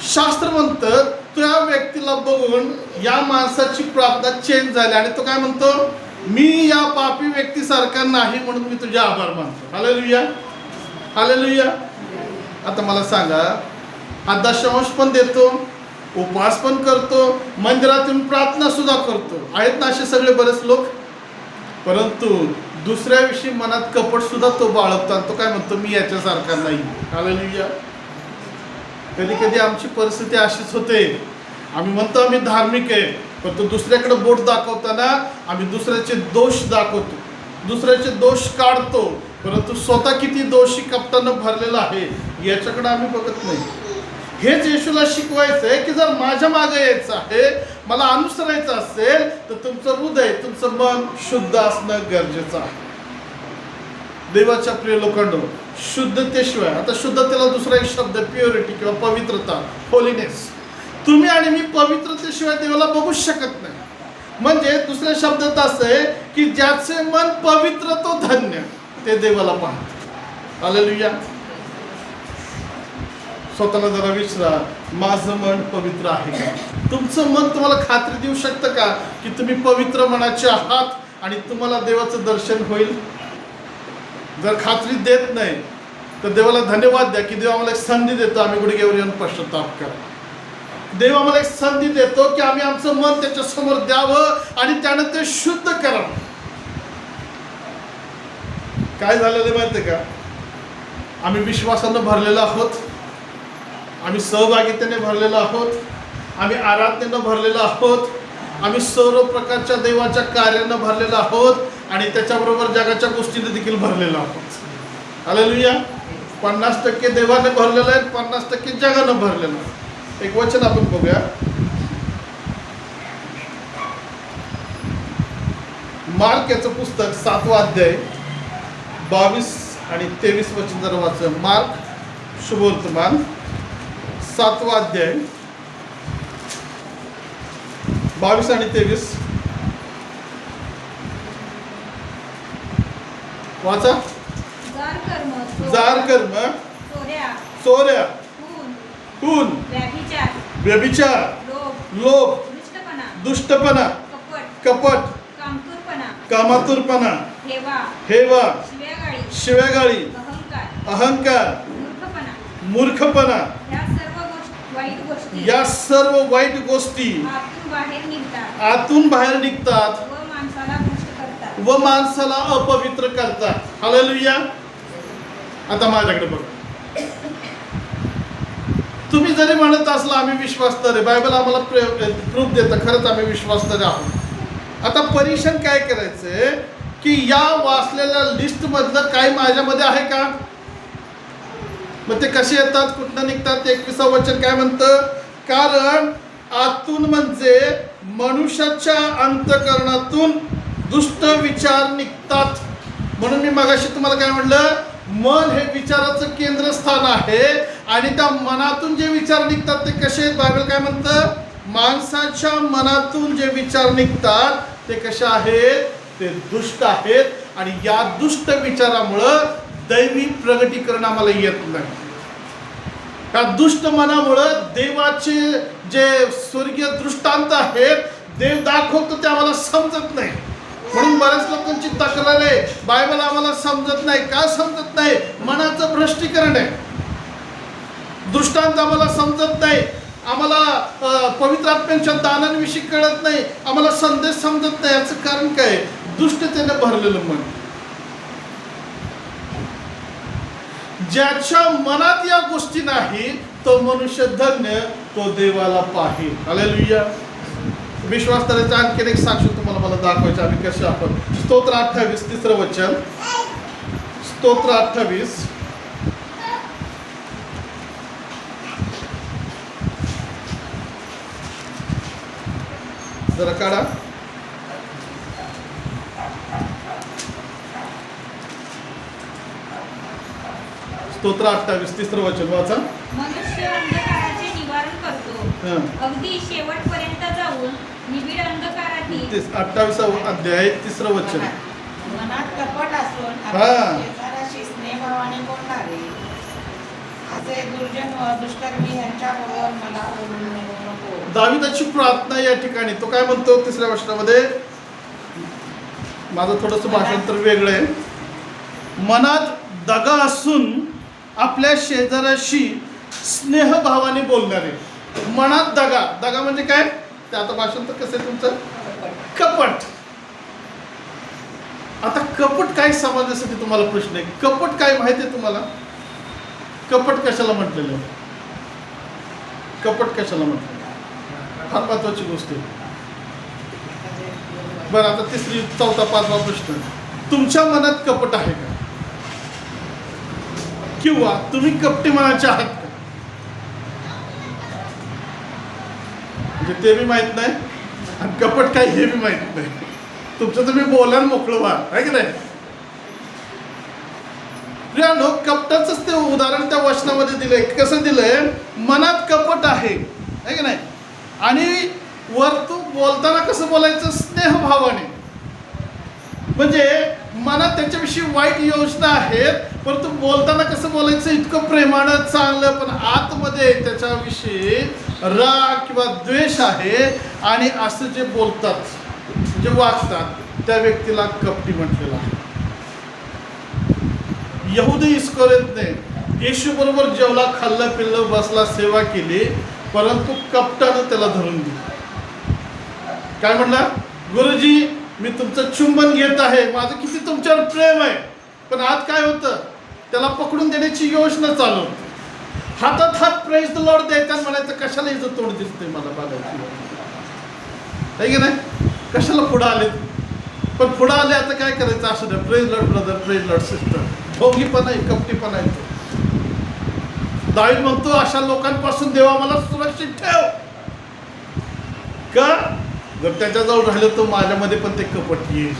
शास्त्र म्हणतं त्या व्यक्तीला बघून या माणसाची प्रार्थना चेंज झाली आणि तो काय म्हणतो, मी या पापी व्यक्तीसारखा नाही म्हणून मी तुझे आभार मानतो. Hallelujah, hallelujah. आता मला सांगा, हा दशांश पण देतो, उपवास पण करतो, मंदिरातून प्रार्थना सुद्धा करतो, आहेत ना असे सगळे बरेच लोक, परंतु दुसऱ्याविषयी मनात कपट सुद्धा तो बाळगतो. तो काय म्हणतो, मी याच्यासारखा नाही. हालेलुया. कधी कधी आमची परिस्थिती अशीच होते. आम्ही म्हणतो आम्ही धार्मिक आहे, परंतु दुसऱ्याकडे बोट दाखवताना आम्ही दुसऱ्याचे दोष दाखवतो, दुसऱ्याचे दोष काढतो, परंतु स्वतः किती दोषी कपटानं भरलेला आहे याच्याकडे आम्ही बघत नाही. हेच येशूला शिकवायचं आहे की जर माझ्या मागे यायचं आहे, मला अनुसरायचं असेल तर तुमचं हृदय, तुमचं मन शुद्ध असणं गरजेचं आहे. देवाच्या प्रिय लोकांनो, शुद्धतेशिवाय, आता शुद्धतेला दुसरा एक शब्द प्युरिटी किंवा पवित्रता, होलीनेस. तुम्ही आणि मी पवित्रतेशिवाय देवाला बघूच शकत नाही. म्हणजे दुसऱ्या शब्दात असं आहे की ज्याचे मन पवित्र तो धन्य, ते देवाला पाहतो. हालेलुया. स्वतःला जरा विचारा, माझं मन पवित्र आहे का? तुमचं मन तुम्हाला खात्री देऊ शकतं का की तुम्ही पवित्र मनाचे आहात आणि तुम्हाला देवाचं दर्शन होईल? जर खात्री देत नाही तर देवाला धन्यवाद द्या की देव आम्हाला एक संधी देतो, आम्ही गुडघ्यावर येऊन पश्चाताप करा. देव आम्हाला एक संधी देतो की आम्ही आमचं मन त्याच्या समोर द्यावं आणि त्यानं ते शुद्ध करावं. काय झालेलं माहितीये का? आम्ही विश्वासानं भरलेलो आहोत, आम्ही सहभागितेने भरलेलो आहोत, आम्ही आराधनेनं भरलेलो आहोत, आम्ही सर्व प्रकारच्या देवाच्या कार्यानं भरलेलो आहोत आणि त्याच्याबरोबर जगाच्या गोष्टीने देखील भरलेलो आहोत. हालेलुया. 50% देवाने भरलेलं आहे, 50% जगानं भरलेलं आहे. एक वचन आपण बघूया. मार्क याचं पुस्तक 7वा अध्याय 22 आणि 23 वचन जर वाचलं. मार्क शुभवर्तमान 7वा अध्याय 22 आणि 23 वाचा. जार कर्म, चोऱ्या, खून, व्यभिचार, लोभ, दुष्टपना, कपट, कामातुरपणा, हेवा, शिव्यागाळी, अहंकार, मूर्खपणा, या सर्व वाईट गोष्टी आतून बाहेर निघतात व माणसाला अपवित्र करतात. हालेलुया. आता माझ्याकडे बघा. तुम्ही जरी म्हणत असला आम्ही विश्वासदार आहे, बायबल आम्हाला प्रूफ देतं खरंच आम्ही विश्वासदार आहोत. आता परीक्षण काय करायचंय की या वाचलेल्या लिस्ट मधलं काही माझ्यामध्ये आहे का? मग ते कसे येतात, कुठनं निघतात? 21 वचन काय म्हणतं? कारण आतून म्हणजे मनुष्याच्या अंतःकरणातून दुष्ट विचार निघतात. म्हणून मी मगाशी तुम्हाला काय म्हटलं, मन हे विचाराचं केंद्रस्थान आहे आणि त्या मनातून जे विचार निघतात ते कसे आहेत? बायबल काय म्हणतं? माणसाच्या मनातून जे विचार निघतात ते कसे आहेत? ते दुष्ट आहेत आणि या दुष्ट विचारामुळं दैवी प्रगटीकरण आम्हाला येत नाही. या दुष्ट मनामुळं देवाचे जे स्वर्गीय दृष्टांत आहेत, देव दाखवतो ते आम्हाला समजत नाही. म्हणून बऱ्याच लोकांची तक्रार आहे, बायबल आम्हाला समजत नाही. का समजत नाही? मनाचं भ्रष्टीकरण आहे. दृष्टांत आम्हाला समजत नाही, आम्हाला पवित्र आत्म्यांच्या दानांविषयी कळत नाही, आम्हाला संदेश समजत नाही. याचं कारण काय? दुष्टतेने भरलेलं मन. ज्याच्या मनात या गोष्टी नाही तो मनुष्य धन्य, तो देवाला पाहिल. हालेलुया. विश्वासदाराचं आणखीन एक साक्ष तुम्हाला मला दाखवायचं आम्ही कसे आपण. स्तोत्र 28 3रं वचन. स्तोत्र 28 जरा काढा. स्तोत्र 28 तिसरं वचन वाचा. मनुष्य अंधकाराचे निवारण करतो, अगदी शेवटपर्यंत जाऊन निबिड अंधकारातील. 28 अध्याय तिसरं वचन. मनात कपट असून शेजाराशी स्नेहभावाने बोलणारे असे दुर्जन व दुष्कर्मी यांच्याबरोबर मला बोलून नको. दाविदाची प्रार्थना या ठिकाणी तो काय म्हणतो तिसऱ्या वचनामध्ये. माझं थोडंसं भाषांतर वेगळं आहे. मनात दगा असून आपल्या शेजाऱ्याशी स्नेहभावाने बोलणारे. मनात दगा. दगा म्हणजे काय ते आता भाषांतर कसं आहे तुमचं. कपट. आता कपट काय समजण्यासाठी तुम्हाला प्रश्न आहे. कपट काय माहिती आहे तुम्हाला. कपट कशाला म्हटलेलं आहे. कपट कशाला म्हटलेलं फार महत्वाची गोष्ट आहे. बरं आता तिसरी चौथा पाचवा प्रश्न. तुमच्या मनात कपट आहे का किंवा तुम्ही कपटी मनाचे आहात का. म्हणजे ते बी माहित नाही आणि कपट काय हे बी माहित नाही. तुमचं तुम्ही बोला मोकळं व्हा आहे की नाही. प्रियानो कपटाचंच ते उदाहरण त्या वचनामध्ये दिलंय. कसं दिलंय. मनात कपट आहे की नाही आणि वरतू बोलताना कसं बोलायचं स्नेहभावाने. म्हणजे मनात त्याच्याविषयी वाईट योजना आहेत परंतु बोलताना कसं बोलायचं इतकं प्रेमानं चांगलं पण आतमध्ये त्याच्याविषयी राग किंवा द्वेष आहे आणि असं जे बोलतात जे वागतात त्या व्यक्तीला कपटी म्हटलेलं आहे. यहुदी इस्करियोतने येशू बरोबर जेवला खाल्लं पिल्लं बसला सेवा केली परंतु कपटानं त्याला धरून दिलं. काय म्हणला. गुरुजी मी तुमचं चुंबन घेत आहे माझं किती तुमच्यावर प्रेम आहे पण आत काय होतं त्याला पकडून देण्याची योजना चालू होती. हातात हात प्रेज द लॉर्ड द्यायचा म्हणायचं कशाला हिचं तोंड दिसतंय मला बघायची आहे की नाही. कशाला पुढं आले पण पुढं आले आता काय करायचं असं नाही. Praise lord brother praise lord sister. भोगी पण आहे कपटी पण आहे. दावीद म्हणतो अशा लोकांपासून देवा मला सुरक्षित ठेव. का जर त्याच्याजवळ राहिलं तर माझ्यामध्ये पण ते कपट येईल.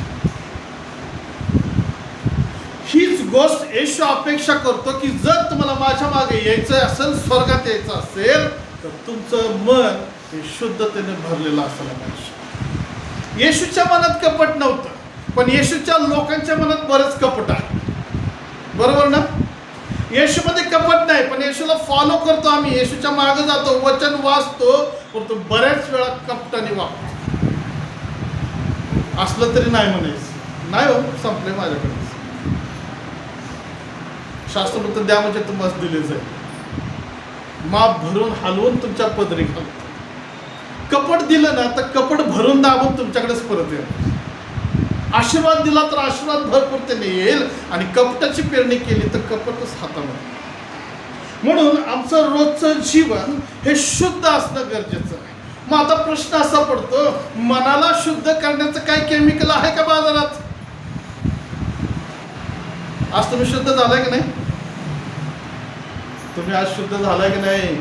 हीच गोष्ट येशू अपेक्षा करतो की जर तुम्हाला माझ्या मागे यायचं असेल स्वर्गात यायचं असेल तर तुमचं मन हे शुद्धतेने भरलेलं असायला पाहिजे. येशूच्या मनात कपट नव्हतं पण येशूच्या लोकांच्या मनात बरंच कपट आहे. बरोबर ना. येशूमध्ये कपट नाही पण येशूला फॉलो करतो आम्ही येशूच्या मागे जातो वचन वाचतो परंतु बऱ्याच वेळा कपटाने वागतो. असलं तरी नाही म्हणायचं. नाही हो संपले माझ्याकडे. शास्त्रबद्ध द्या म्हणजे तुम्हाला दिले जाईल. माप भरून हलवून तुमच्या पदरी घालतो. कपट दिलं ना तर कपट भरून दाबून तुमच्याकडेच परत येईल. आशीर्वाद दिला तर आशीर्वाद भरपूर त्याने येईल आणि कपटाची पेरणी केली तर कपटच हातामध्ये. म्हणून आमचं रोजचं जीवन हे शुद्ध असणं गरजेचं आहे. मग आता प्रश्न असा पडतो मनाला शुद्ध करण्याचं काही केमिकल आहे का बाजारात. आज तुम्ही शुद्ध झालाय की नाही. तुम्ही आज शुद्ध झालाय की नाही.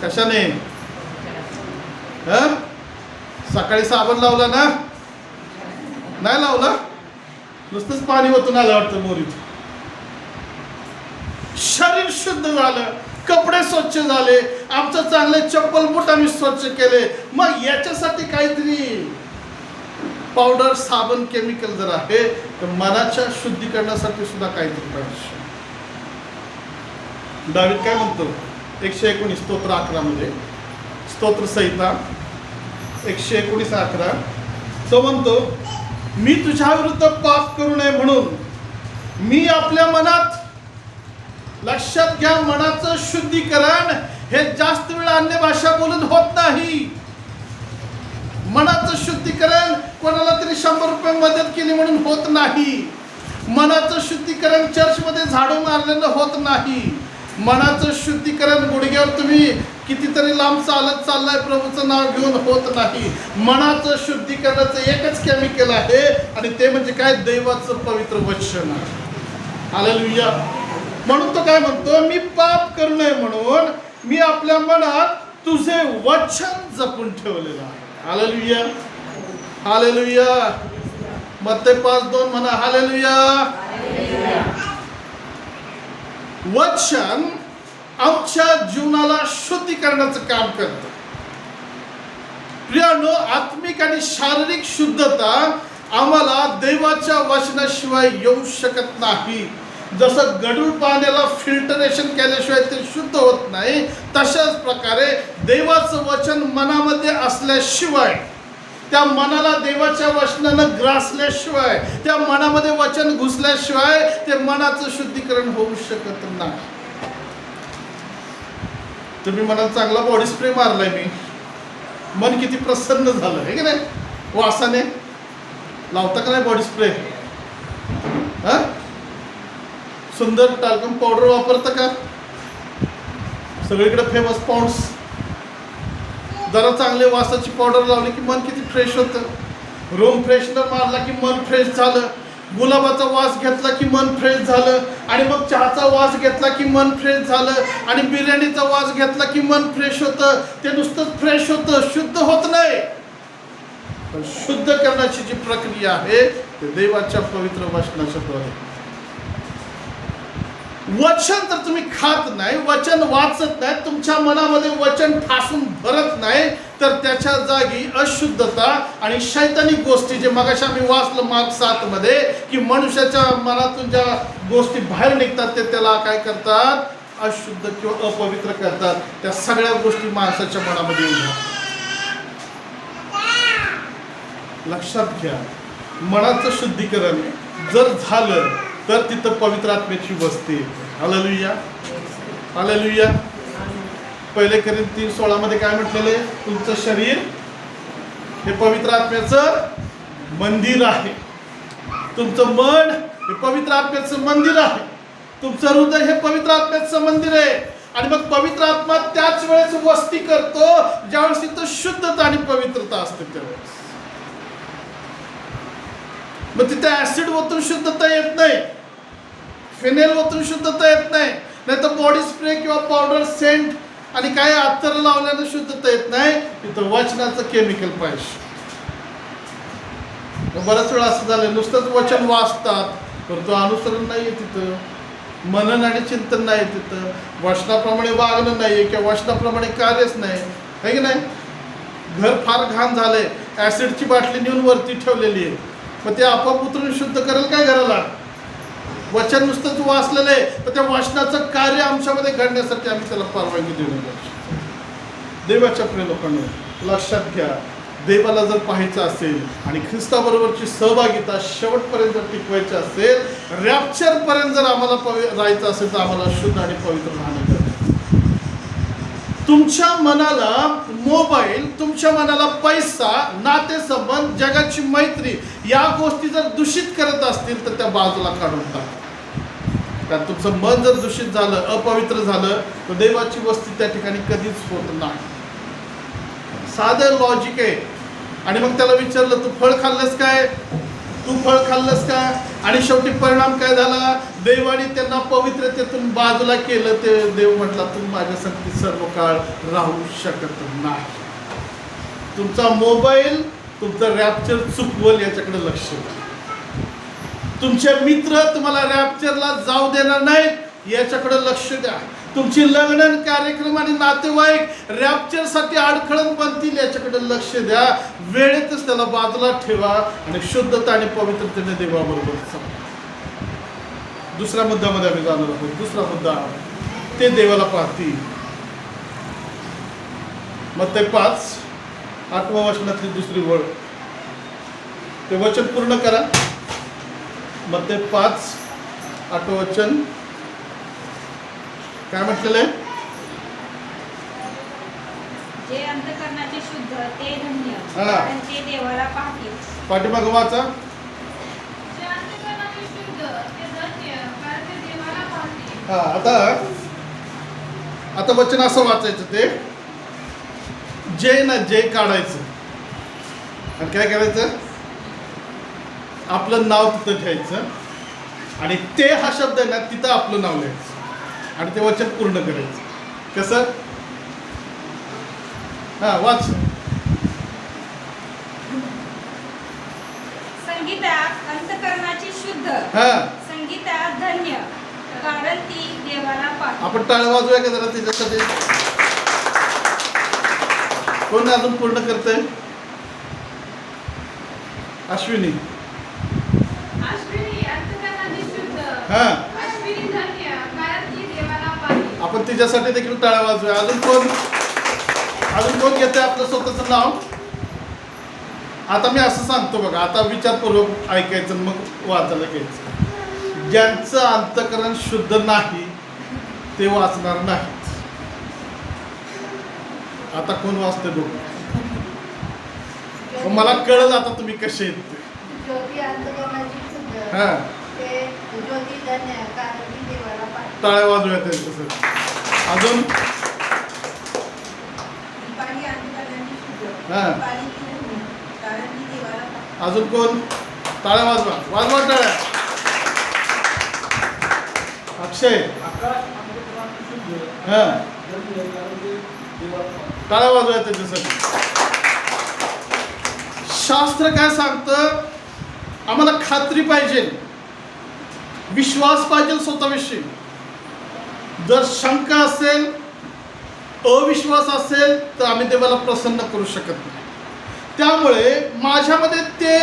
कशाने. सकाळी साबण लावला ना नाही लावला नुसतंच पाणी ओतून आलं वाटतं मोरीत. शरीर शुद्ध झालं कपडे स्वच्छ झाले आमचं चांगले चप्पल बूट आम्ही स्वच्छ केले. मग याच्यासाठी काहीतरी पावडर साबण केमिकल जर आहे तर मनाच्या शुद्धीकरणासाठी सुद्धा काहीतरी पाहिजे. दावीद काय म्हणतो 119 स्तोत्र 11 मध्ये स्तोत्र संहिता 119:11 तो म्हणतो मी तुझ्या विरुद्ध पाप करू नये म्हणून मी आपल्या मनात. लक्षात घ्या मनाचं शुद्धीकरण हे जास्त वेळ अन्य भाषा बोलून होत नाही. मनाचं शुद्धीकरण कोणाला तरी 100 रुपये मदत केली म्हणून होत नाही. मनाचं शुद्धीकरण चर्चमध्ये झाडू मारल्यानं होत नाही. मनाचं शुद्धीकरण गुडघ्यावर तुम्ही कितीतरी लांब चालत चाललाय प्रभूचं नाव घेऊन होत नाही. मनाचं शुद्धीकरणाचं एकच केमिकल आहे आणि ते म्हणजे काय दैवाचं पवित्र वचन आहे. हालेलुया. म्हणून तो काय म्हणतो मी पाप करू नये म्हणून मी आपल्या मनात तुझे वचन जपून ठेवलेलं आहे. Hallelujah, hallelujah. मत्ते 5:2 म्हणा हालेलुया. वचन आमच्या जीवनाला शुद्धीकरणाचं काम करतं. प्रियानो, आत्मिक आणि शारीरिक शुद्धता आम्हाला देवाच्या वचनाशिवाय येऊ शकत नाही. जसं गढूळ पाण्याला फिल्टरेशन केल्याशिवाय ते शुद्ध होत नाही, तशाच प्रकारे देवाचं वचन मनामध्ये असल्याशिवाय, त्या मनाला देवाच्या वचनानं ग्रासल्याशिवाय, त्या मनामध्ये वचन घुसल्याशिवाय ते मनाचं शुद्धीकरण होऊ शकत नाही. तुम्ही मनात चांगला बॉडी स्प्रे मारलाय, मी मन किती प्रसन्न झालं आहे की नाही. वासाने लावता का नाही बॉडी स्प्रे? हा, सुंदर टाल्कम पावडर वापरता का? सगळीकडे फेमस पॉन्ड्स. जरा चांगले वासाची पावडर लावली की मन किती फ्रेश होतं. रूम फ्रेशनर मारला की मन फ्रेश झालं. गुलाबाचा वास घेतला की मन फ्रेश झालं. आणि मग चहाचा वास घेतला की मन फ्रेश झालं. आणि बिर्याणीचा वास घेतला की मन फ्रेश होतं. ते नुसतंच फ्रेश होतं, शुद्ध होत नाही. पण शुद्ध करण्याची जी प्रक्रिया आहे ते देवाच्या पवित्र वचनाच्या द्वारे. वचन तर तुम्ही खात नाही, वचन वाचत नाही, तुमच्या मनामध्ये वचन ठासून भरत नाही, तर त्याच्या जागी अशुद्धता आणि शैतानिक गोष्टी, जे मगाशी आम्ही वाचलं मार्क 7 मध्ये, की मनुष्याच्या मनातून ज्या गोष्टी बाहेर निघतात ते त्याला काय करतात? अशुद्ध किंवा अपवित्र करतात. त्या सगळ्या गोष्टी माणसाच्या मनामध्ये येतात. लक्षात घ्या, मनाचं शुद्धीकरण जर झालं तर तिथं पवित्र आत्म्याची वस्ती. Hallelujah, hallelujah. 1 कोरिंथी 3:16 मध्ये काय म्हटलेलं आहे? तुमचं शरीर हे पवित्र आत्म्याचं मंदिर आहे. तुमचं मन हे पवित्र आत्म्याचं मंदिर आहे. तुमचं हृदय हे पवित्र आत्म्याचं मंदिर आहे. आणि मग पवित्र आत्मा त्याच वेळेस वस्ती करतो ज्यावेळेस तिथं शुद्धता आणि पवित्रता असते त्यावेळेस. मग तिथे ऍसिड ओतून शुद्धता येत नाही, फिनेल ओतून शुद्धता येत नाही, नाही तर बॉडी स्प्रे किंवा पावडर, सेंट आणि काय अत्तर लावल्यानं शुद्धता येत नाही. तिथं वचनाचं केमिकल पाहिजे. बऱ्याच वेळा असं झालं, नुसतंच वचन वाचतात परंतु अनुसरण नाहीये तिथं, मनन आणि चिंतन नाही तिथं, वचनाप्रमाणे वागणं नाहीये किंवा वचनाप्रमाणे कार्यच नाही, है की नाही. घर फार घाण झालंय, ऍसिडची बाटली नेऊन वरती ठेवलेली आहे, मग ते आपोआप उतरून शुद्ध करेल काय घराला? वचन नुसतंच वाचलेलं आहे, तर त्या वचनाचं कार्य आमच्यामध्ये घडण्यासाठी आम्ही त्याला परवानगी देऊ नये. देवाच्या प्रिय लोकांनो, लक्षात घ्या, देवाला जर पाहायचं असेल आणि ख्रिस्ताबरोबरची सहभागिता शेवटपर्यंत टिकवायची असेल, रॅप्चरपर्यंत जर आम्हाला राहायचं असेल, तर आम्हाला शुद्ध आणि पवित्र राहणं गरजेचं. तुमच्या मनाला मोबाईल, तुमच्या मनाला पैसा, नातेसंबंध, जगाची मैत्री या गोष्टी जर दूषित करत असतील तर त्या बाजूला काढून टाका. कारण तुमचं मन जर दूषित झालं, अपवित्र झालं, तर देवाची वस्ती त्या ठिकाणी कधीच होत नाही. साधं लॉजिक आहे. आणि मग त्याला विचारलं, तू फळ खाल्लंस काय? तू फळ खाल्लंस का? आणि शेवटी परिणाम काय झाला? देवाने त्यांना पवित्रतेतून बाजूला केलं. ते देव म्हटला, तू माझ्या संगती सर्व काळ राहू शकत नाही. तुमचा मोबाईल तुमचं रॅप्चर चुकवल याच्याकडे लक्ष द्या. तुमचे मित्र तुम्हाला रॅप्चरला जाऊ देणार नाहीत याच्याकडे लक्ष द्या. तुमची लग्न कार्यक्रम आणि नातेवाईक रॅप्चरसाठी अडखळण बनतील याच्याकडे लक्ष द्या. वेळेतच त्याला बाजूला ठेवा आणि शुद्धता आणि पवित्रतेने देवाबरोबर चाला. दुसऱ्या मुद्द्यामध्ये आम्ही जाणार आहोत. दुसरा मुद्दा, ते देवाला पाहतील. मत्ते 5:8 वचनातली दुसरी वळ, ते वचन पूर्ण करा. मत्ते 5:8 वचन काय म्हटलेलं आहे? जे अंतःकरणाचे शुद्ध ते धन्य, कारण ते देवाला पाहतील. पाठीमागं वाचा. जे अंतःकरणाचे शुद्ध ते धन्य, कारण ते देवाला पाहतील. हा, आता वचन असं वाचायचं, ते जे ना जे काढायचं आणि काय करायचं? आपलं नाव तिथं ठेवायचं आणि ते हा शब्द आहे ना तिथं आपलं नाव लिहायचं आणि ते वचन पूर्ण करायचं. कसं? हा, वाच. संगीता अंतकरणाची शुद्ध, हा संगीता धन्य, कारण ती देवाला पाहते. आपण टाळ वाजूया का जरा त्याच्यासाठी? कोण अजून पूर्ण करतंय? अश्विनी. अश्विनी अंतकरणाची शुद्ध, हा अश्विनी धन्य, कारण ती देवाला पाहते. आपण तिच्यासाठी देखील टाळ्या वाजूया. अजून कोण घेते आपलं स्वतःचं नाव? आता मी असं सांगतो बघा, आता विचारपूर्वक ऐकायचं मग वाचायला घ्यायचं. ज्यांचं अंतकरण शुद्ध नाही ते वाचणार नाहीत. आता कोण वाचते बघ, मला कळलं आता तुम्ही कसे आहेत ते. ज्योती अंतकरणाची शुद्ध, हा ते ज्योती धन्य, कारण ती देवाला पाहते. टाळ्या वाजूया त्यांच्यासाठी. अजून दीपाली अंतकरणाची शुद्ध, हा. दीपालीची धन्य, कारण ती देवाला पाहते. अजून कोण? टाळ्या वाजवा टाळ्या. अक्षय. हा टाळ्या वाजवा त्याच्यासाठी. शास्त्र काय सांगतं? आम्हाला खात्री पाहिजे, विश्वास पाहिजे स्वतःविषयी. जर शंका असेल, अविश्वास असेल तर आम्ही देवाला प्रसन्न करू शकत नाही. त्यामुळे माझ्यामध्ये ते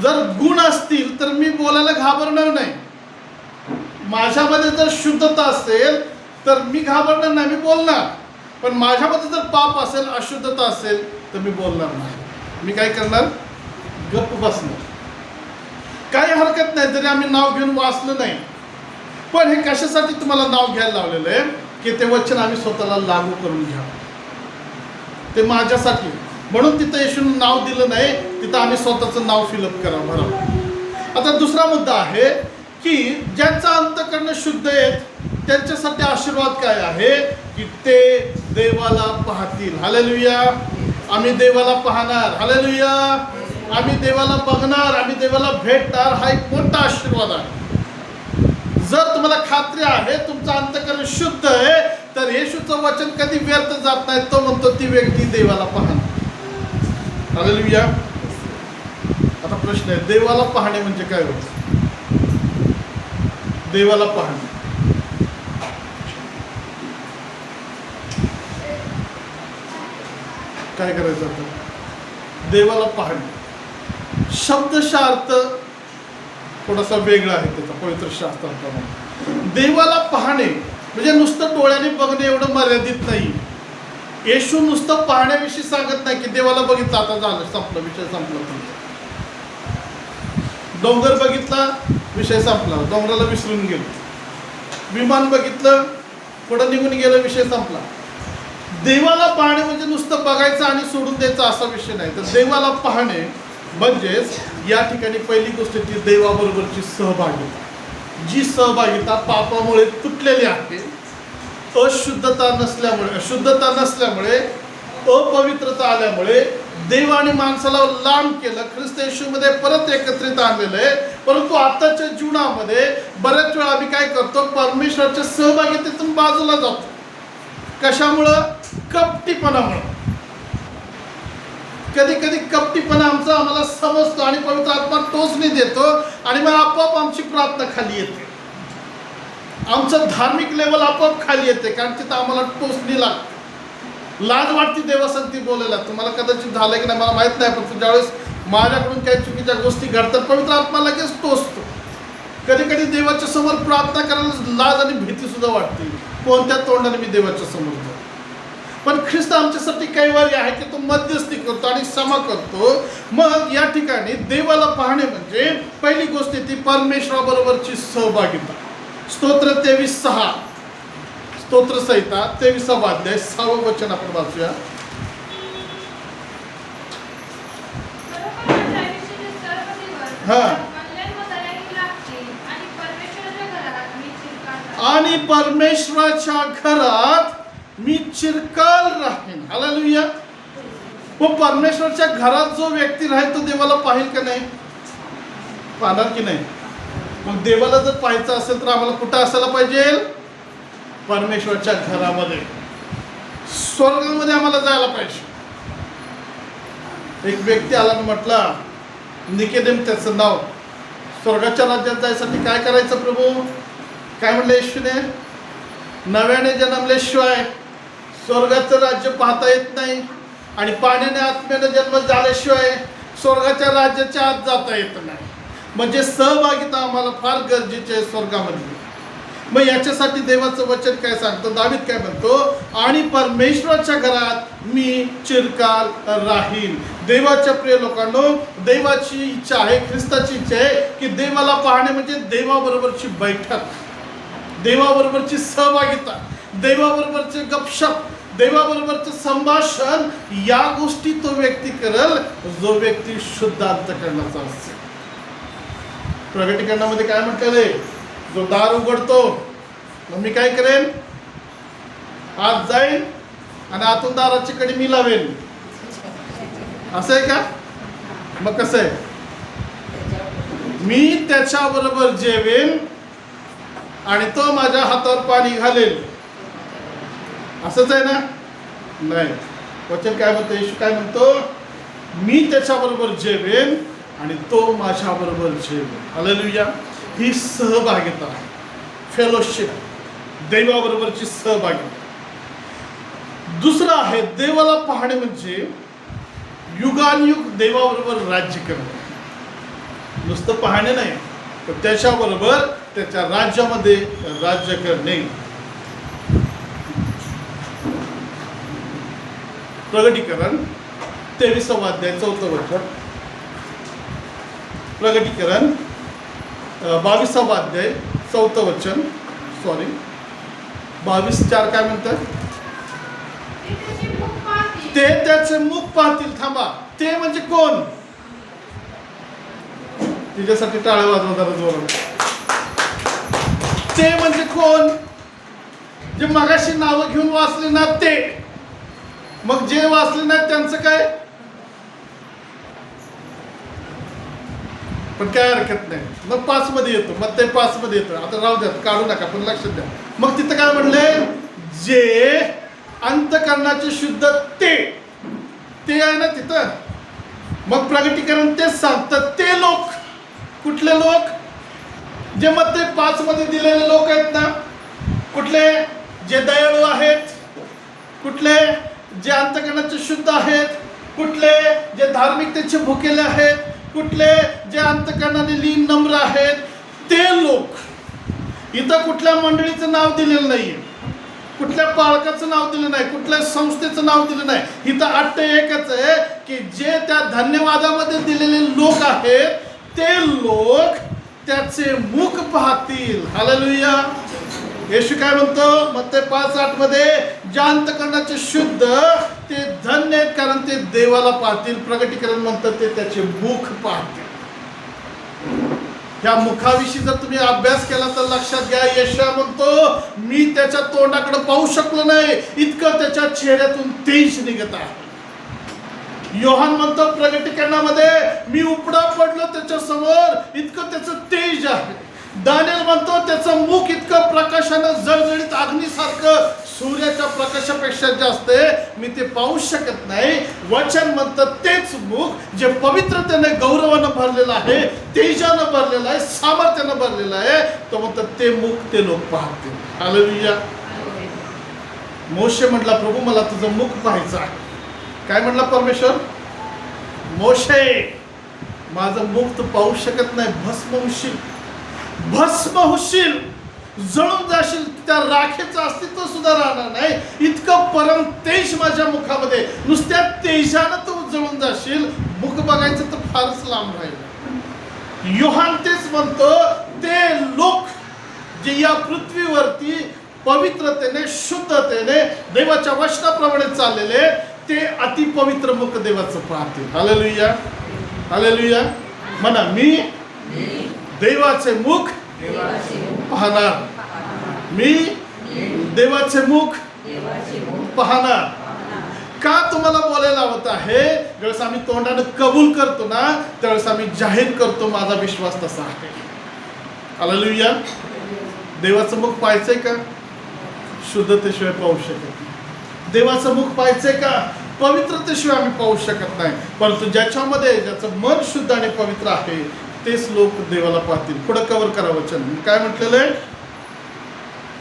जर गुण असतील तर मी बोलायला घाबरणार नाही. माझ्यामध्ये जर शुद्धता असेल तर मी घाबरणार नाही, मी बोलणार. पण माझ्यामध्ये जर पाप असेल, अशुद्धता असेल तर मी बोलणार नाही. मी काय करणार? गप्प बसणार. काही हरकत नाही जरी आम्ही नाव घेऊन वाचलं नाही. पण हे कशासाठी तुम्हाला नाव घ्यायला लावलेलं आहे की ते वचन आम्ही स्वतःला लागू करून घ्यावं. ते माझ्यासाठी. म्हणून तिथं येशून नाव दिलं नाही, तिथं आम्ही स्वतःचं नाव फिलअप करावं. बरोबर. आता दुसरा मुद्दा आहे की ज्यांचं अंतकरण शुद्ध आहेत त्यांच्यासाठी आशीर्वाद काय आहे की ते देवाला पाहतील. हालेलुया. आम्ही देवाला पाहणार. हालेलुया. आम्ही देवाला बघणार, आम्ही देवाला भेटणार. हा एक मोठा आशीर्वाद आहे. जर तुम्हाला खात्री आहे तुमचं अंतकरण शुद्ध आहे तर येशूचं वचन कधी व्यर्थ जात नाही. तो म्हणतो ती व्यक्ती देवाला पाहणार. हालेलुया. आता प्रश्न आहे, देवाला पाहणे म्हणजे काय होतं? देवाला पाहणे काय करायचं? आता देवाला पाहणे शब्दशः अर्थ थोडासा वेगळा आहे त्याचा पवित्र शास्त्राप्रमाणे. देवाला पाहणे म्हणजे नुसतं डोळ्याने बघणे एवढं मर्यादित नाही. येशू नुसतं पाहण्याविषयी सांगत नाही की देवाला बघितलं आता झालं, संपला विषय, संपला तुमचा. डोंगर बघितला, विषय संपला, डोंगराला विसरून गेलो. विमान बघितलं, पुढं निघून गेलं, विषय संपला. देवाला पाहणे म्हणजे नुसतं बघायचं आणि सोडून द्यायचं असा विषय नाही. तर देवाला पाहणे म्हणजेच या ठिकाणी पहिली गोष्ट ती देवाबरोबरची सहभागिता. जी सहभागिता पापामुळे तुटलेली आहे, अशुद्धता नसल्यामुळे, अपवित्रता आल्यामुळे देवाने माणसाला लांब केलं, ख्रिस्त येशूमध्ये परत एकत्रित आणलेलं आहे. परंतु आताच्या जीवनामध्ये बऱ्याच वेळा आम्ही काय करतो? परमेश्वराच्या सहभागितेतून बाजूला जातो. कशामुळं? कपटीपणामुळं. कधी कधी कपटीपणा आमचा आम्हाला समजतो आणि पवित्र आत्मा टोचणी देतो आणि मग आपोआप आमची प्रार्थना खाली येते. आमचं धार्मिक लेवल आपोआप खाली येते कारण तिथं आम्हाला टोचणी लागते. लाज वाटते देवासंगती बोलायला. तुम्हाला कदाचित झालं की नाही मला माहित नाही, पण ज्यावेळेस माझ्याकडून काही चुकीच्या गोष्टी घडतात पवित्र आत्मा लगेच टोचतो. कधी कधी देवाच्या समोर प्रार्थना करायला लाज आणि भीती सुद्धा वाटते. कोणत्या तोंडाने मी देवाच्या समोर जातो? पण ख्रिस्त आमच्यासाठी कैवारी आहे की तो मध्यस्थी करतो आणि क्षमा करतो. मग या ठिकाणी देवाला पाहणे म्हणजे पहिली गोष्ट ती परमेश्वराबरोबरची सहभागिता. स्तोत्र 23:6, स्तोत्रसंहिता 23वा अध्याय 6वं वचन आपण वाचूया. आणि परमेश्वराच्या घरात मी चिरकाल राहीन. हालेलुया. व परमेश्वराच्या घरात जो व्यक्ती राहील तो देवाला पाहिल का नाही? पाहणार की नाही? मग देवाला जर पाहायचं असेल तर आम्हाला कुठं असायला पाहिजे? परमेश्वराच्या घरामध्ये, स्वर्गामध्ये आम्हाला जायला पाहिजे. एक व्यक्ती आला आणि म्हटला निकेदेम त्याचं नाव. स्वर्गाच्या राज्यात जायसाठी काय करायचं प्रभू? काय म्हणलं येशूने? नव्याने जन्मल्याशिवाय स्वर्गाचं राज्य पाहता येत नाही आणि पाण्याने आत्म्याने जन्म झाल्याशिवाय स्वर्गाच्या राज्याच्या आत जाता येत नाही. म्हणजे सहभागिता आम्हाला फार गरजेची आहे स्वर्गामध्ये. मग याच्यासाठी देवाचं वचन काय सांगतं? दावीद काय म्हणतो? आणि परमेश्वराच्या घरात मी चिरकाल राहीन. देवाच्या प्रिय लोकांनो, देवाची इच्छा आहे, ख्रिस्ताची इच्छा आहे की देवाला पाहणे म्हणजे देवाबरोबरची बैठक, देवाबरोबरची सहभागिता, देवाबरोबरचे गपशप, देवाबरोबरचं संभाषण. या गोष्टी तो व्यक्ती करेल जो व्यक्ती शुद्ध अंतःकरणाचा असेल. प्रगटीकरणामध्ये काय म्हटलेलं आहे? जो दार उघडतो मग मी काय करेन? आत जाईन आणि आतून दाराची कडी मी लावेन. असं आहे का? मग कसं आहे? मी त्याच्याबरोबर जेवेन आणि तो माझ्या हातावर पाणी घालेल. असंच आहे ना? नाही. वचन काय म्हणतं? येशू काय म्हणतो? मी त्याच्याबरोबर जेवेन आणि तो माझ्याबरोबर जेवेन. हालेलुया. ही सहभागिता, फेलोशिप, देवाबरोबरची सहभागिता. दुसरं आहे देवाला पाहणे म्हणजे युगानुयुग देवाबरोबर राज्य करणे. नुसतं पाहणे नाही, तर त्याच्याबरोबर त्याच्या राज्यामध्ये राज्य करणे. प्रगटीकरण 23वा अध्याय 4थं वचन. प्रगटीकरण 22वा अध्याय 4थं वचन. 22:4 काय म्हणतात? ते त्याची मुख पाहतील. ते त्याचे मुख पाहतील. थांबा, ते म्हणजे कोण? तिच्यासाठी टाळ्या वाजवा जरा जोरात. ते म्हणजे कोण? जे मगाशी नावं घेऊन वाचले ना ते. मग जे वाचले नाहीत त्यांचं काय? पण काय हरकत नाही. मग 5 मध्ये येतो. मग ते 5 मध्ये येतो. आता राहू द्या, काढू नका, पण लक्षात द्या. मग तिथं काय म्हणले? जे अंतःकरणाचे शुद्ध ते आहे ना तिथं. मग प्रगटीकरण तेच सांगतात. ते लोक कुठले लोक? जे मग ते 5 मध्ये दिलेले लोक आहेत ना. कुठले? जे दयाळू आहेत. कुठले? जे अंतःकरणाचे शुद्ध आहेत. कुठले? जे धार्मिकतेचे भुकेले आहेत. कुठले? जे अंतःकरणाने लीन नम्र आहेत. ते लोक. इथं कुठल्या मंडळीचं नाव दिलेलं नाहीये, कुठल्या पालकाचं नाव दिलं नाही, कुठल्या संस्थेचं नाव दिलं नाही. इथं अट्ट एकच आहे की जे त्या धन्यवादामध्ये दिलेले लोक आहेत ते लोक त्याचे मुख पाहतील. हालेलुया. येशू काय म्हणतो? मत्ते 5:8 मध्ये, ज्या अंतःकरणाचे शुद्ध ते धन्य आहेत कारण ते देवाला पाहतील. प्रगटीकरण म्हणतात ते त्याचे मुख पाहतील. ह्या मुखाविषयी जर तुम्ही अभ्यास केला तर लक्षात घ्या, येशू म्हणतो मी त्याच्या तोंडाकडे पाहू शकलो नाही, इतकं त्याच्या चेहऱ्यातून तेज निघत आहे. योहान म्हणतो प्रगटीकरणामध्ये, मी उपडा पडलो त्याच्या समोर, इतकं त्याचं तेज आहे. दानिएल म्हणतो त्याचं मुख इतकं प्रकाशानं जळजळीत अग्नीसारखं सूर्याच्या प्रकाशापेक्षा जास्त आहे, मी ते पाहू शकत नाही. वचन म्हणतं तेच मुख जे पवित्रतेने गौरवानं भरलेलं आहे, तेजानं भरलेलं आहे, सामर्थ्यानं भरलेलं आहे, तो म्हणतं ते मुख ते लोक पाहतील. हालेलुया. मोशे म्हटला, प्रभू मला तुझं मुख पाहायचं आहे. काय म्हटला परमेश्वर? मोशे माझं मुख तू पाहू शकत नाही, भस्म होशील, जळून जाशील, त्या राखेचं अस्तित्व सुद्धा राहणार नाही. इतकं परम तेज माझ्या मुखामध्ये, नुसत्या तेजानं तू जळून जाशील. मुख बघायचं तर फारच लांब राहील. योहान तेच म्हणतो, ते लोक जे या पृथ्वीवरती पवित्रतेने, शुद्धतेने, देवाच्या वचनाप्रमाणे चाललेले, ते अतिपवित्र मुख देवाचं पाहतील. हालेलुया. हालेलुया. म्हणा, मी देवाचे मुख पाहणार. मी देवाचे मुख पाहणार. का तुम्हाला बोलायला आवडत आहे? ज्यावेळेस आम्ही तोंडाने कबूल करतो ना, त्यावेळेस आम्ही जाहीर करतो माझा विश्वास तसा आहे. हालेलुया. देवाचं मुख पाहायचंय का? शुद्धतेशिवाय पाहू शकत नाही. देवाचं मुख पाहायचंय का? पवित्रतेशिवाय आम्ही पाहू शकत नाही. परंतु ज्याच्यामध्ये ज्याचं मन शुद्ध आणि पवित्र आहे तेच लोक देवाला पाहतील. पुढं कव्हर करा वचन. काय म्हटलेलं आहे?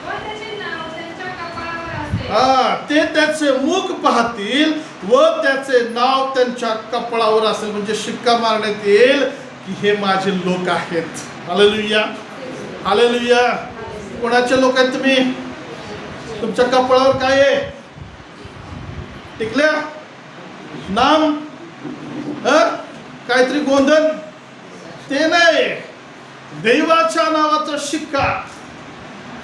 व त्याचे नाव त्यांच्या कपाळावर असेल. ते त्याचे मुख पाहतील व त्याचे नाव त्यांच्या कपाळावर असेल. म्हणजे शिक्का मारण्यात येईल की हे माझे लोक आहेत. Hallelujah, hallelujah. कोणाचे लोक आहेत तुम्ही? तुमच्या कपाळावर काय आहे? टिकल्या? नाम? काहीतरी गोंधन? ते नाही. देवाच्या नावाचा शिक्का,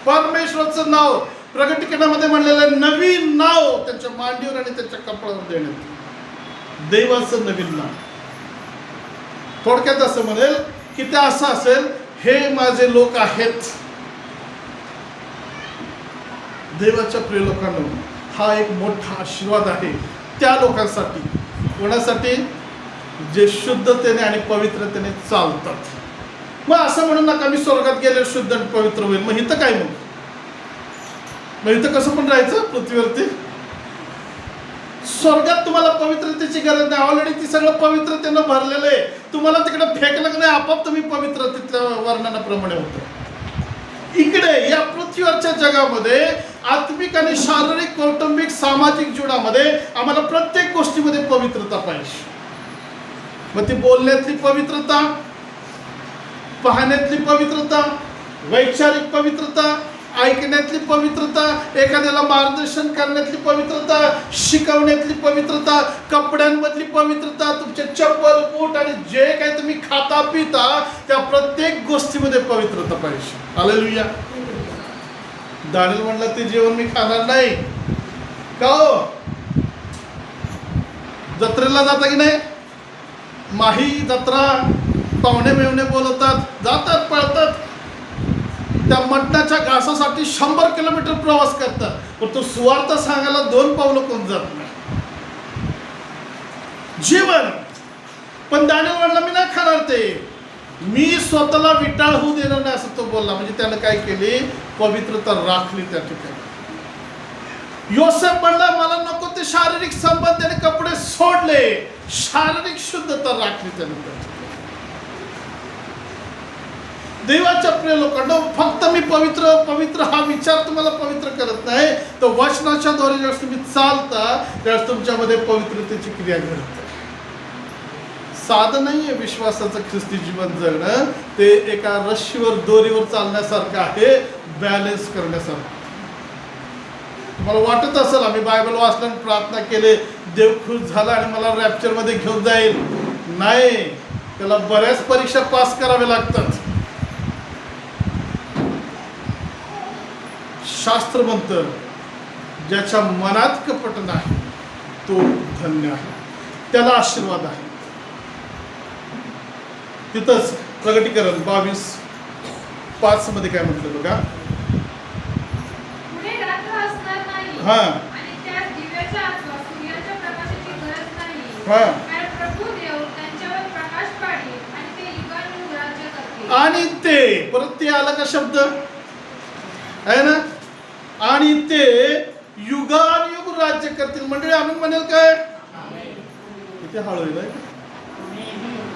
परमेश्वराचं नाव प्रकटीकरणामध्ये म्हणलेलं नवीन नाव त्यांच्या मांडीवर आणि त्यांच्या कपाळावर देण्यात. देवाचं नवीन नाव. थोडक्यात असं म्हणेल की ते असं असेल, हे माझे लोक आहेत. देवाच्या प्रिय लोकांनो, हा एक मोठा आशीर्वाद आहे त्या लोकांसाठी. कोणासाठी? जे शुद्धतेने आणि पवित्रतेने चालतात. मग असं म्हणू नका मी स्वर्गात गेले शुद्ध आणि पवित्र होईल. मग इथं काय? मग इथं कसं पण राहायचं पृथ्वीवरती? स्वर्गात तुम्हाला पवित्रतेची गरज नाही. ऑलरेडी ती सगळं पवित्रतेनं भरलेलं आहे. तुम्हाला तिकडे फेकलं की नाही, आपोआप तुम्ही पवित्र तिथल्या वर्णनाप्रमाणे होतं. इकडे या पृथ्वीवरच्या जगामध्ये आत्मिक आणि शारीरिक, कौटुंबिक, सामाजिक जीवनामध्ये आम्हाला प्रत्येक गोष्टीमध्ये पवित्रता पाहिजे. मग ती बोलण्यातली पवित्रता, पाहण्यातली पवित्रता, वैचारिक पवित्रता, ऐकण्यातली पवित्रता, एखाद्याला मार्गदर्शन करण्यातली पवित्रता, शिकवण्यातली पवित्रता, कपड्यांमधली पवित्रता, तुमचे चप्पल, बूट आणि जे काही तुम्ही खाता पिता त्या प्रत्येक गोष्टीमध्ये पवित्रता पाहिजे. हालेलुया. दानिएल म्हणला ते जेवण मी खाणार नाही. का हो? जत्रेला जाता की नाही? माही जत्रा, पाहुणे मेवणे बोलवतात, जातात, पळतात. त्या मटणाच्या घासासाठी 100 किलोमीटर प्रवास करतात. पण तो सुवार्थ सांगायला 2 पावलं कोण जात नाही. जेवण. पण दानिएल म्हणला मी नाही खाणार ते. मी स्वतःला विटाळ होऊ देणार नाही असं तो बोलला. म्हणजे त्यानं काय केली? पवित्रता राखली त्या ठिकाणी. योसेफ म्हणला मला नको ते शारीरिक संबंध, त्याने कपडे सोडले. शारीरिक शुद्धता राखली त्याने. देवाच्या प्रिय लोकांना, फक्त मी पवित्र पवित्र हा विचार तुम्हाला पवित्र करत नाही, तर वचनाच्या द्वारे ज्यावेळेस तुम्ही चालता त्यावेळेस तुमच्यामध्ये पवित्रतेची क्रिया घडते. साधं नाहीये विश्वासाचं ख्रिस्ती जीवन जगणं. ते एका रश्शीवर, दोरीवर चालण्यासारखं आहे, बॅलन्स करण्यासारखं. तुम्हाला वाटत असेल आम्ही बायबल वाचलं, प्रार्थना केले, देव खुश झाला आणि मला रॅप्चरमध्ये घेऊन जाईल. नाही, त्याला बऱ्याच परीक्षा पास कराव्या लागतात. शास्त्र म्हणतं ज्याच्या मनात कपट नाही तो धन्य आहे, त्याला आशीर्वाद आहे. तिथंच प्रगटीकरण 22:5 मध्ये काय म्हटलं बघा? पुढे रात्र असणार नाही. आणि त्यात दिव्याच्या अथवा सूर्याच्या प्रकाशाची गरज नाही. कारण प्रभू देव त्यांच्यावर प्रकाश पाडेल आणि ते युगानुयुग राज्य करतील. आणि ते परत ते आला का शब्द आहे ना? आणि ते युगानुयुग राज्य करतील. मंडळी आम्ही म्हणेल काय? किती हळू आहे.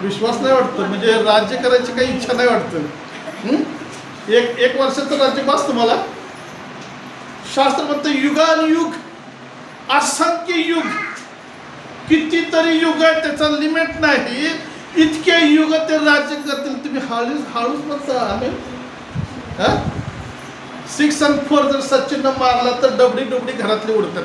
विश्वास नाही वाटतं, म्हणजे राज्य करायची काही इच्छा नाही वाटतं. एक वर्षाचं राज्य बस तुम्हाला. शास्त्र म्हणतं युगानुयुग, असंख्य युग, कितीतरी युग आहे, त्याचा लिमिट नाही. इतके युग ते राज्य करतील. तुम्ही हळूच म्हणता आम्ही. 6 आणि 4 जर सचिननं मारला तर डबडी घरातली उडतात.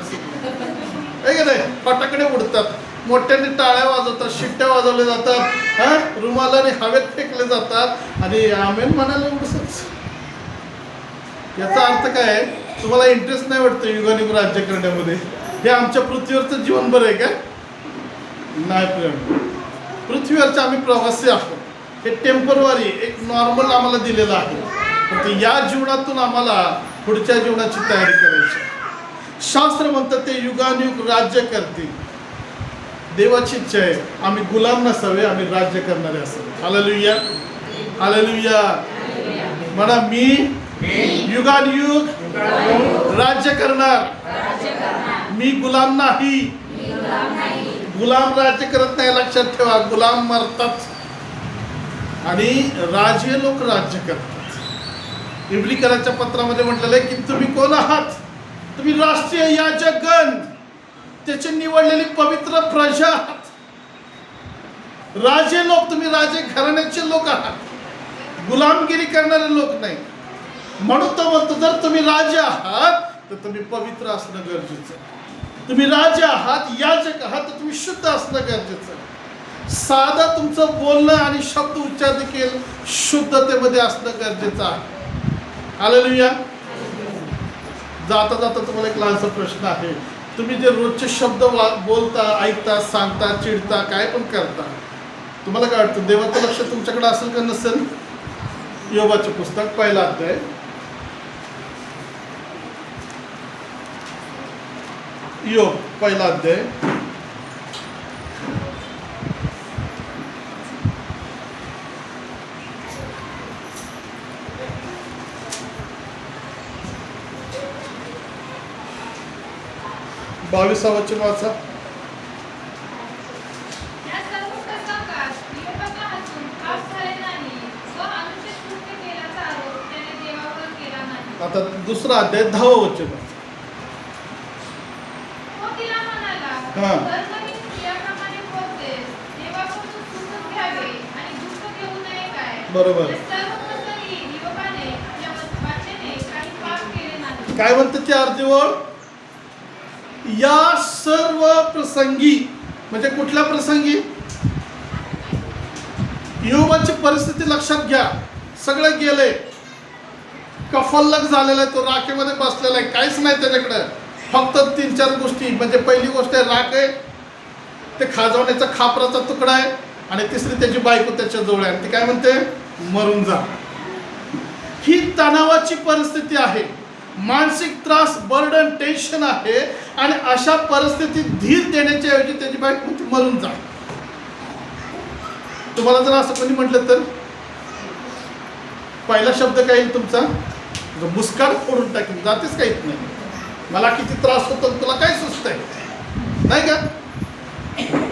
आहे का नाही? फटाकडे उडतात, मोठ्याने टाळ्या वाजवतात, शिट्ट्या वाजवल्या जातात, रुमालाने हवेत फेकले जातात आणि आमेन म्हणाले उडसच. याचा अर्थ काय आहे? तुम्हाला इंटरेस्ट नाही वाटतं युगानुयुग राज्य करण्यामध्ये? हे आमच्या पृथ्वीवरचं जीवन बरं आहे का? नाही प्रेम. पृथ्वीवरचे आम्ही प्रवासी आहोत. हे टेम्पररी एक नॉर्मल आम्हाला दिलेलं आहे. पण या जीवनातून आम्हाला पुढच्या जीवनाची तयारी करायची. शास्त्र म्हणतं ते युगानुयुग राज्य करतील. देवाची इच्छा आहे आम्ही गुलाम नसावे, आम्ही राज्य करणारे असावे. Hallelujah, hallelujah. म्हणा मी युगानुयुग राज्य करणार. मी गुलाम नाही. गुलाम राज्य करत नाही, लक्षात ठेवा. गुलाम मरतात आणि राजे लोक राज्य करतात. इब्रिकराच्या पत्रामध्ये म्हटलेलं आहे की तुम्ही कोण आहात? तुम्ही राष्ट्रीय याजकगण, त्याची निवडलेली पवित्र प्रजा आहात. राजे लोक, तुम्ही राजे घराण्याचे लोक आहात, गुलामगिरी करणारे लोक नाही. म्हणून तो म्हणतो जर तुम्ही राजे आहात तर तुम्ही पवित्र असणं गरजेचं आहे. तुम्ही राजे आहात, याजक आहात, तर तुम्ही शुद्ध असणं गरजेचं आहे. साधं तुमचं बोलणं आणि शब्द उच्चार देखील शुद्धतेमध्ये असणं गरजेचं आहे. हालेलुया. जाता जाता तुम्हाला एक लहानसा प्रश्न आहे. तुम्ही जे रोजचे शब्द बोलता, ऐकता, सांगता, चिडता, काय पण करता, तुम्हाला काय वाटतं देवाचं लक्ष तुमच्याकडे असेल का नसेल? योबाचे पुस्तक 1 अध्याय. योग 1 अध्याय. बावीसावं वचन वाचा. या सर्व प्रसंगात योबाला हसून पाप झाले नाही व अनुचित कृत्य केल्याचा आरोप त्याने देवावर केला नाही. आता 2 अध्याय 10वं वचन वाचा. तो तिला म्हणाला, हां. जर कधी स्त्रियाप्रमाणे बोलतेस, देवाकडून सुखच घ्यावे आणि दुःख घेऊ नये काय? बरोबर. या सर्व प्रसंगी योबाने आपल्या वाचेने काही पाप केले नाही. काय म्हणते ते अर्धीवर? या सर्व प्रसंगी, म्हणजे कुठल्या प्रसंगी? योबाची परिस्थिती लक्षात घ्या. सगळं गेले, कफल्लक झालेला आहे, तो राखेमध्ये बसलेला आहे, काहीच नाही त्याच्याकडे. फक्त 3-4 गोष्टी. म्हणजे पहिली गोष्ट आहे राख आहे, ते खाजवण्याचा खापराचा तुकडा आहे, आणि तिसरी त्याची बायको त्याच्या जवळ आहे. ती काय म्हणते? मरून जा. ही तणावाची परिस्थिती आहे, मानसिक त्रास, बर्डन, टेन्शन आहे. आणि अशा परिस्थितीत धीर देण्याच्या ऐवजी त्याची बायको म्हणते मरून जा. तुम्हाला जर असं कोणी म्हटलं तर पहिला शब्द काय येईल तुमचा? मुस्काड फोडून टाकेल, जातेच काहीच नाही. मला किती त्रास होतो, तुला काय सुचतंय, नाही का?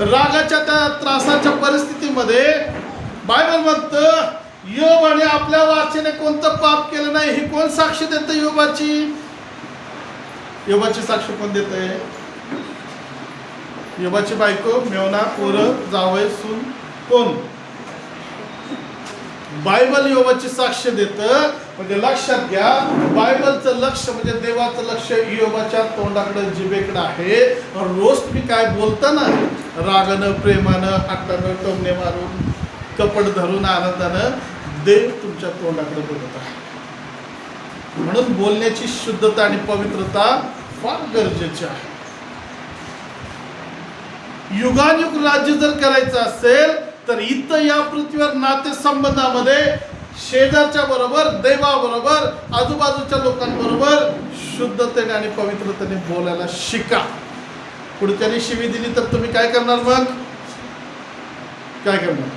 रागाच्या त्या त्रासाच्या परिस्थितीमध्ये बायबल म्हणतं योबाने आपल्या वाचेने कोणतं पाप केलं नाही. ही कोण साक्ष देतं योबाची? योबाची साक्ष कोण देत आहे? योबाची बायको, मेवना, पोरं, जावई, सून, कोण? बायबल योबाची साक्ष देतं. म्हणजे लक्षात घ्या, बायबलचं लक्ष म्हणजे देवाचं लक्ष योबाच्या तोंडाकडे, जिभेकडे आहे. रोज तुम्ही काय बोलता ना, रागानं, प्रेमानं, हातानं, टोमणे मारून, कपड धरून, आनंदानं, देव तुमच्या तोंडाकडे बघत आहे. म्हणून बोलण्याची शुद्धता आणि पवित्रता फार गरजेची आहे. युगानुयुग राज्य जर करायचं असेल तर इथं या पृथ्वीवर नातेसंबंधामध्ये शेजारच्या बरोबर, देवाबरोबर, आजूबाजूच्या लोकांबरोबर शुद्धतेने आणि पवित्रतेने बोलायला शिका. पुढच्याने शिवी दिली तर तुम्ही काय करणार? मग काय करणार?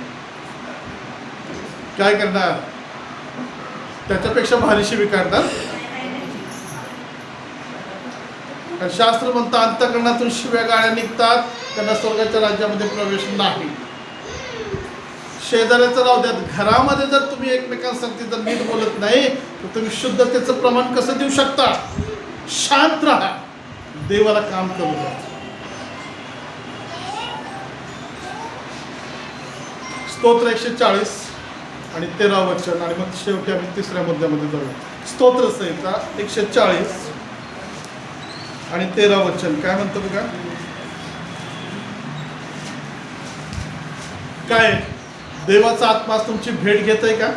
काय करणार? त्याच्यापेक्षा भारी शिवी काढणार. शास्त्र म्हणतं अंतःकरणातून शिव्या गाळ्या निघतात, त्यांना स्वर्गाच्या राज्यामध्ये प्रवेश नाही. शेजाऱ्याचं राहू द्या, घरामध्ये जर तुम्ही एकमेकांसाठी जर नीट बोलत नाही तर तुम्ही शुद्धतेचं प्रमाण कसं देऊ शकता? शांत राहा, देवाला काम करू द्या. स्तोत्र 140 आणि 13 वचन, आणि मग शेवटी आम्ही 3ऱ्या मुद्द्यामध्ये जाऊ. स्तोत्र संहिता 140 आणि 13 वचन काय म्हणतं बघा. काय? देवाचा आत्मा तुमची भेट घेत आहे का?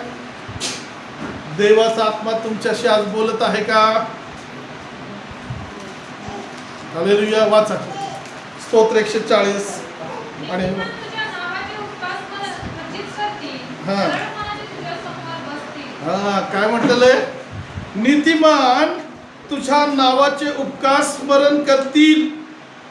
देवाचा आत्मा तुमच्याशी आज बोलत आहे का? हालेलुया. वाचा स्तोत्र 140 आणि काय म्हटलेलं आहे? नीतिमान तुझ्या नावाचे उपकार स्मरण करतील,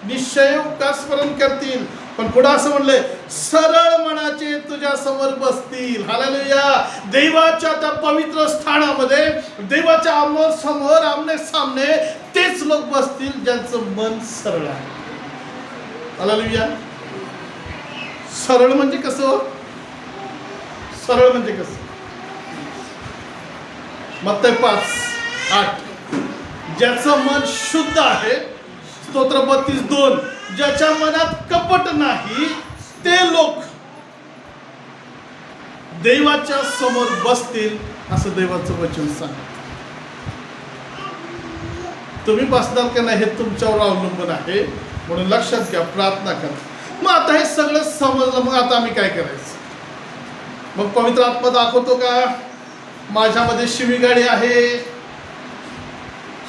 निश्चय उपकार स्मरण करतील. पण पुढे असं म्हणलंय, सरळ मनाचे तुझ्या समोर बसतील. हालेलुया. देवाच्या त्या पवित्र स्थानामध्ये, देवाच्या समोर आमने सामने तेच लोक बसतील ज्यांचं मन सरळ आहे. हालेलुया. सरळ म्हणजे कसं हो? सरळ म्हणजे कसं? मत्ती 5:8 ज्याचं मन शुद्ध आहे, स्तोत्र 32:2 ज्याच्या मनात कपट नाही ते लोक देवाच्या समोर बसतील, असं देवाचं वचन सांग. तुम्ही बसणार का नाही हे तुमच्यावर अवलंबून आहे. म्हणून लक्षात घ्या, प्रार्थना करा. मग आता हे सगळं समजलं, मग आता आम्ही काय करायचं? मग पवित्र आत्मा दाखवतो का माझ्यामध्ये शिवीगाडी आहे?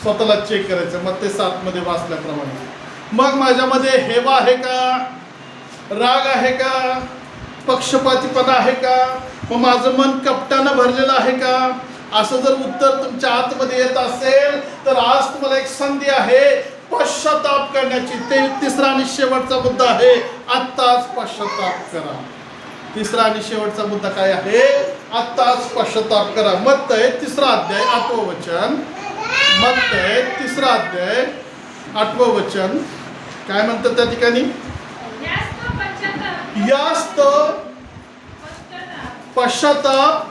स्वतःला चेक करायचं. मग ते 7 मध्ये वाचल्याप्रमाणे. मग माझ्यामध्ये हेवा आहे का? राग आहे का? पक्षपातीपणा आहे का? मग माझं मन कपटानं भरलेलं आहे का? असं जर उत्तर तुमच्या आतमध्ये येत असेल तर आज तुम्हाला एक संधी आहे पश्चाताप करण्याची. ते तिसरा आणि शेवटचा मुद्दा आहे, आत्ताच पश्चाताप करा. तिसरा आणि शेवटचा मुद्दा काय आहे? आत्ताच पश्चाताप करा. मत्ती 3 अध्याय 8 वचन. मत्ती 3 अध्याय 8 वचन काय म्हणतात त्या ठिकाणी? यास्त पश्चाताप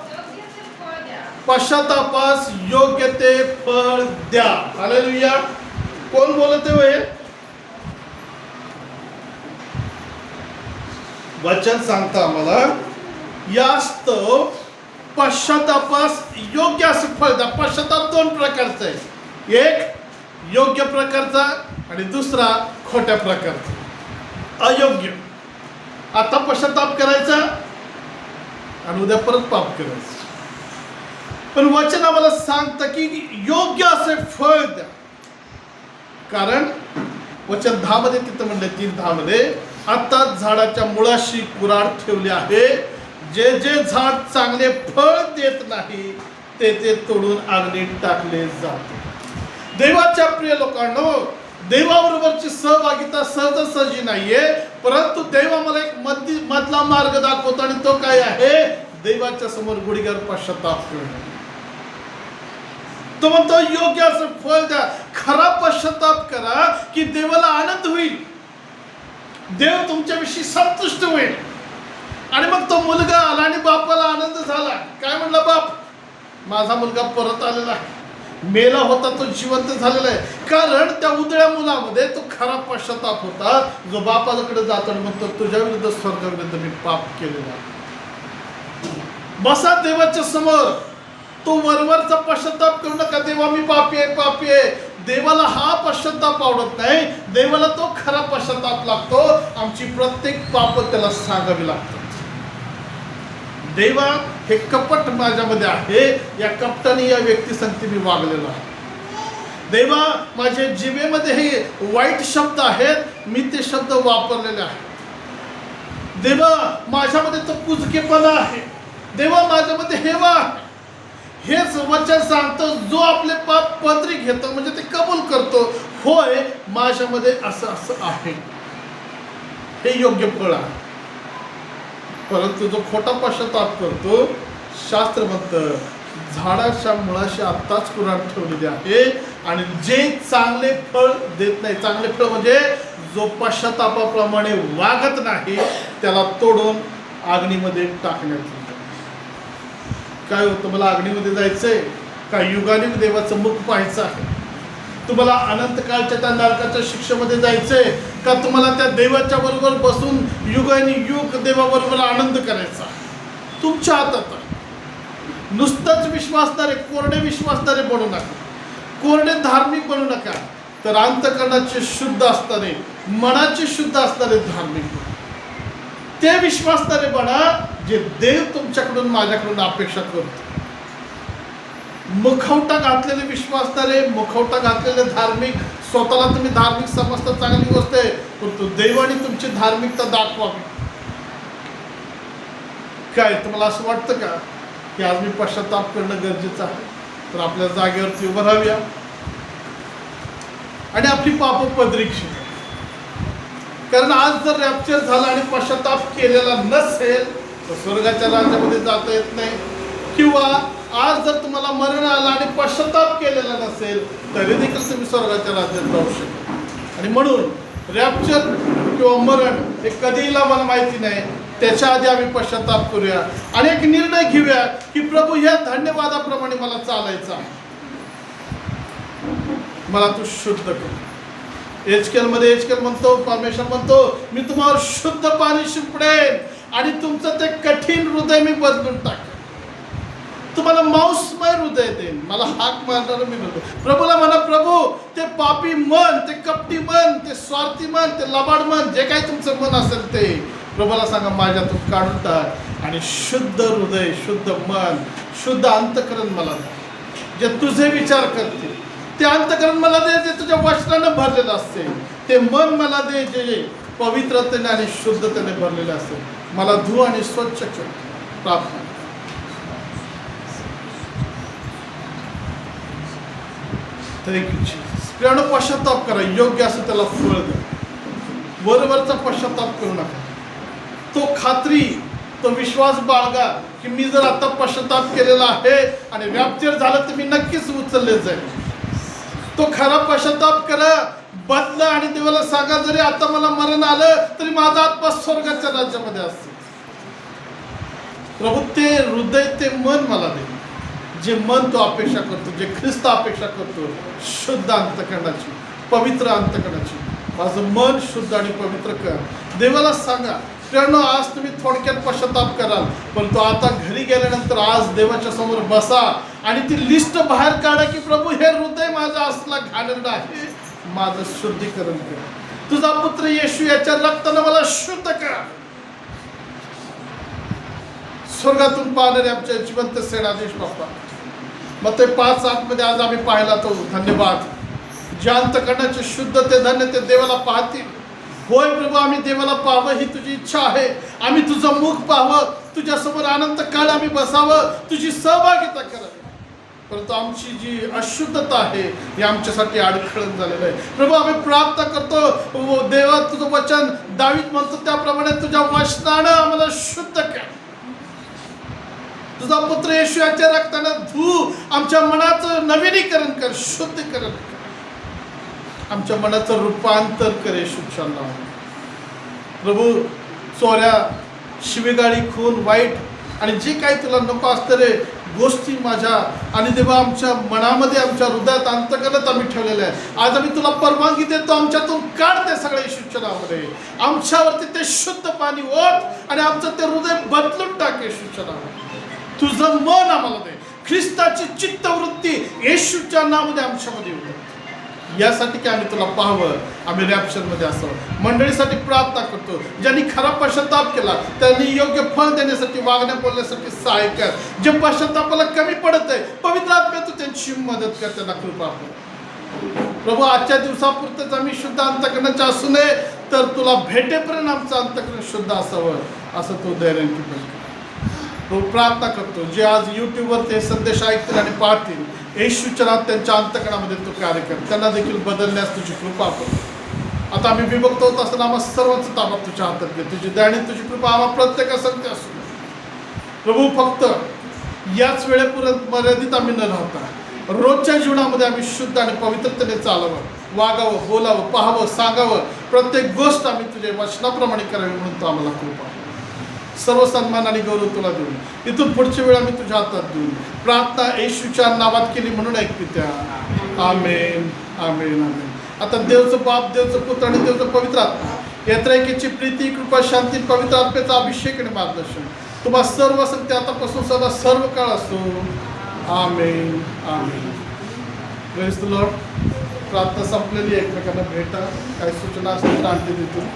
पश्चातापास योग्य ते फळ द्या. हालेलुया. कोण बोलत आहे? वचन सांगता आम्हाला, यास्त पश्चातापास योग्य असं फळ द्या. पश्चाताप 2 प्रकारचा आहे. एक योग्य प्रकारचा आणि दुसरा खोट्या प्रकारचा. अयोग्य. आता पश्चाताप करायचा आणि उद्या परत पाप करायचं. पण वचन आम्हाला सांगतं की योग्य असे फळ द्या. कारण वचन 10 मध्ये तिथं म्हणले, 3:10 मध्ये, आता झाडाच्या मुळाशी कुऱ्हाड ठेवली आहे. जे जे झाड चांगले फळ देत नाही ते तोडून अग्नीत टाकले जाते. देवाच्या प्रिय लोकांनो, देवाबरोबरची सहभागिता सहजासहजी नाहीये, परंतु देव आम्हाला एक मधला मार्ग दाखवतो आणि तो काय आहे? देवाच्या समोर गुढीगार पश्चाताप करणं. तो म्हणतो योग्य असं फळ द्या. खरा पश्चाताप करा की देवाला आनंद होईल, देव तुमच्याविषयी संतुष्ट होईल. आणि मग तो मुलगा आला आणि बापाला आनंद झाला. काय म्हणला बाप? माझा मुलगा परत आलेला आहे. मेला होता तो जिवंत झालेला आहे. कारण त्या उदळ्या मुलामध्ये तो खरा पश्चाताप होता, जो बापाकडे जातो आणि म्हणतो तुझ्या विरुद्ध स्वर्गाविरुद्ध मी पाप केलेला. बसा देवाच्या समोर. तो वरवरचा पश्चाताप करू नका, देवा मी पापी आहे, पापी आहे. देवाला हा पश्चाताप आवडत नाही. देवाला तो खरा पश्चाताप लागतो. आमची प्रत्येक पाप त्याला सांगावी लागतात. देवा, हे कपट माझ्यामध्ये आहे, या कपटाने या व्यक्ती संगती मी वागलेलो आहे. देवा, माझ्या जिभेमध्ये हे वाईट शब्द आहेत, मी ते शब्द वापरलेले आहेत. देवा, माझ्यामध्ये तो कुजकेपणा आहे. देवा, माझ्यामध्ये हेवा आहे. हेच वचन सांगतं, जो आपले पाप पदरी घेतो म्हणजे ते कबूल करतो, होय माझ्यामध्ये असं असं आहे, हे योग्य फळ आहे. परंतु जो खोटा पश्चाताप करतो, शास्त्र म्हणतं झाडाच्या मुळाशी आत्ताच कुऱ्हाड ठेवलेली आहे. आणि जे चांगले फळ देत नाही, चांगले फळ म्हणजे जो पश्चातापाप्रमाणे वागत नाही, त्याला तोडून अग्नीमध्ये टाकण्यात येतं. काय होतं? मला अग्नीमध्ये जायचंय का? युगायुग देवाचं मुख पाहायचं आहे? तुम्हाला अनंत काळच्या त्या नरकाच्या शिक्षेमध्ये जायचंय का? तुम्हाला त्या देवाच्या बरोबर बसून युगानुयुग देवाबरोबर आनंद करायचा? तुमच्या हातात आहे. नुसतंच विश्वासणारे, कोरडे विश्वासणारे बनू नका, कोरडे धार्मिक बनू नका. तर अंतःकरणाचे शुद्ध असणारे, मनाचे शुद्ध असणारे धार्मिक बना. ते विश्वासणारे बना जे देव तुमच्याकडून माझ्याकडून अपेक्षा करतो. मुखवटा घातलेले विश्वासणारे, मुखवटा घातलेले धार्मिक, स्वतःला तुम्ही धार्मिक समजता, चांगली गोष्ट आहे, परंतु देवाने तुमची धार्मिकता दाखवावी. काय तुम्हाला असं वाटतं का की आज मी पश्चाताप करणं गरजेचं आहे? तर आपल्या जागेवरती उभं राहूया आणि आपली पाप पदरी घेऊया. कारण आज जर रॅप्चर झाला आणि पश्चाताप केलेला नसेल तर स्वर्गाच्या राज्यामध्ये जाता येत नाही. किंवा आज जर तुम्हाला मरण आलं आणि पश्चाताप केलेला नसेल तरी देखील तुम्ही स्वर्गाच्या राज्यात जाऊ शकता. आणि म्हणून रॅप्चर किंवा मरण हे कधी येईल आम्हाला माहिती नाही. त्याच्या आधी आम्ही पश्चाताप करूया आणि एक निर्णय घेऊया की प्रभू ह्या धन्यवादाप्रमाणे मला चालायचा, मला तू शुद्ध कर. एचकेल म्हणतो, परमेश्वर म्हणतो, मी तुम्हाला शुद्ध पाणी शिंपडेन आणि तुमचं ते कठीण हृदय मी बदलून टाकेन, तुम्हाला मांसमय हृदय देईन, मला हाक मारणार मी नव्हतो. प्रभूला म्हणा, प्रभू ते पापी मन, ते कपटी मन, ते स्वार्थी मन, ते लबाड मन, जे काही तुमचं मन असेल ते प्रभूला सांगा माझ्यातून काढून टाक आणि शुद्ध हृदय, शुद्ध मन, शुद्ध अंतःकरण मला दे. जे तुझे विचार करते ते अंतःकरण मला दे, जे तुझ्या वचनानं भरलेलं असते. ते मन मला दे जे पवित्रतेने आणि शुद्धतेने भरलेलं असते. मला धु आणि स्वच्छ कर. प्रार्थना. प्रियानो, पश्चाताप करा, योग्य असं त्याला फळ द्या. वरवरचा पश्चाताप करू नका. तो खात्री, तो विश्वास बाळगा की मी जर आता पश्चाताप केलेला आहे आणि रॅप्चर झालं तर मी नक्कीच उचलले जाईल. तो खरा पश्चाताप करा, बदला आणि देवाला सांगा, जरी आता मला मरण आलं तरी माझा आत्मा स्वर्गाच्या राज्यामध्ये असतो. प्रभू ते हृदय, ते मन मला दे, जे मन तो अपेक्षा करतो, जे ख्रिस्त अपेक्षा करतो, शुद्ध अंतःकरणाची, पवित्र अंतःकरणाची. माझं मन शुद्ध आणि पवित्र कर. देवाला सांगा. प्रियानो, आज तुम्ही थोडक्यात पश्चाताप कराल, परंतु आता घरी गेल्यानंतर आज देवाच्या समोर बसा आणि ती लिस्ट बाहेर काढा की प्रभू हे हृदय माझं असला घाणेरडं आहे, माझं शुद्धीकरण कर. तुझा पुत्र येशू याच्या रक्तानं मला शुद्ध कर. स्वर्गातून पाहणारे आमच्या जिवंत सेनाधीश बाप्पा, मग ते 5:7 मध्ये आज आम्ही पाहिला तो धन्यवाद. जे अंतःकरणाचे शुद्ध ते धन्य ते देवाला पाहतील. होय प्रभू, आम्ही देवाला पाहावं ही तुझी इच्छा आहे. आम्ही तुझं मुख पाहावं, तुझ्यासमोर अनंत काळ आम्ही बसावं, तुझी सहभागिता करावी. परंतु आमची जी अशुद्धता आहे ही आमच्यासाठी अडखळण झालेलं आहे. प्रभू, आम्ही प्रार्थना करतो, देवा तुझं वचन दावीद म्हणतो त्याप्रमाणे तुझ्या वचनानं आम्हाला शुद्ध कर. तुझा पुत्र येशू याच्या रक्तानं धू, आमच्या मनाचं नवीनीकरण कर, शुद्धीकरण कर, आमच्या मनाचं रूपांतर कर येशूच्या नावाने. प्रभू, चोऱ्या, शिवेगाळी, खून, वाईट आणि जे काही तुला नको असतं रे गोष्टी माझ्या आणि देवा आमच्या मनामध्ये, आमच्या हृदयात, अंतःकरणात आम्ही ठेवलेल्या आहे. आज आम्ही तुला परवानगी देतो, आमच्यातून काढ ते सगळे येशूच्या नावाने. आमच्यावरती ते शुद्ध पाणी ओत आणि आमचं ते हृदय बदलून टाक येशूच्या नावाने. तुझं मन आम्हाला दे, ख्रिस्ताची चित्तवृत्ती येशूच्या नावामध्ये आमच्यामध्ये येऊ दे. यासाठी की आम्ही तुला पाहावं, आम्ही रॅप्चरमध्ये असावं. मंडळीसाठी प्रार्थना करतो, ज्यांनी खरा पश्चाताप केला त्यांनी योग्य फळ देण्यासाठी, वागण्या बोलण्यासाठी सहाय्य कर. जे पश्चातापाला कमी पडत आहे, पवित्र आत्म्या तू त्यांची मदत कर, त्यांना कृपा कर. प्रभू, आजच्या दिवसापुरतंच आम्ही शुद्ध अंतःकरणाचे असू नये, तर तुला भेटेपर्यंत आमचं अंतःकरण शुद्ध असावं, असं तू दैनंदिन कर. तो प्रार्थना करतो, जे आज यूट्यूबवर ते संदेश ऐकतील आणि पाहतील, येशूच्या नावात त्यांच्या अंतःकरणामध्ये तू कार्य कर, त्यांना देखील बदलण्यास तुझी कृपा कर. आता आम्ही विभक्त होत असताना आम्हा सर्वांचं ताबा तुझ्या हातात घे. तुझी दया आणि तुझी कृपा आम्हा प्रत्येकासाठी असू दे. प्रभू, फक्त याच वेळेपर्यंत मर्यादित आम्ही न राहता रोजच्या जीवनामध्ये आम्ही शुद्ध आणि पवित्रतेने चालावं, वागावं, बोलावं, पाहावं, सांगावं. प्रत्येक गोष्ट आम्ही तुझ्या वचनाप्रमाणे करावी म्हणून तो आम्हाला कृपा. सर्व सन्मान आणि गौरव तुला देऊन इथून पुढची वेळ आम्ही तुझ्या हातात देऊन प्रार्थना येशूच्या नावात केली म्हणून ऐक पित्या. आमेन, आमेन, आमेन. आता देवचं बाप, देवचं पुत्र आणि देवचं पवित्र आत्मा यात्रैकीची प्रीती, कृपा, शांती, पवित्र आत्म्याचा अभिषेक आणि मार्गदर्शन तुम्हा सर्व सत्य आतापासून सदा सर्व काळ असो. Amen, amen. Praise the lord. प्रार्थना संपलेली, एकमेकांना भेटा. काही सूचना असतील तर आणखी देतो.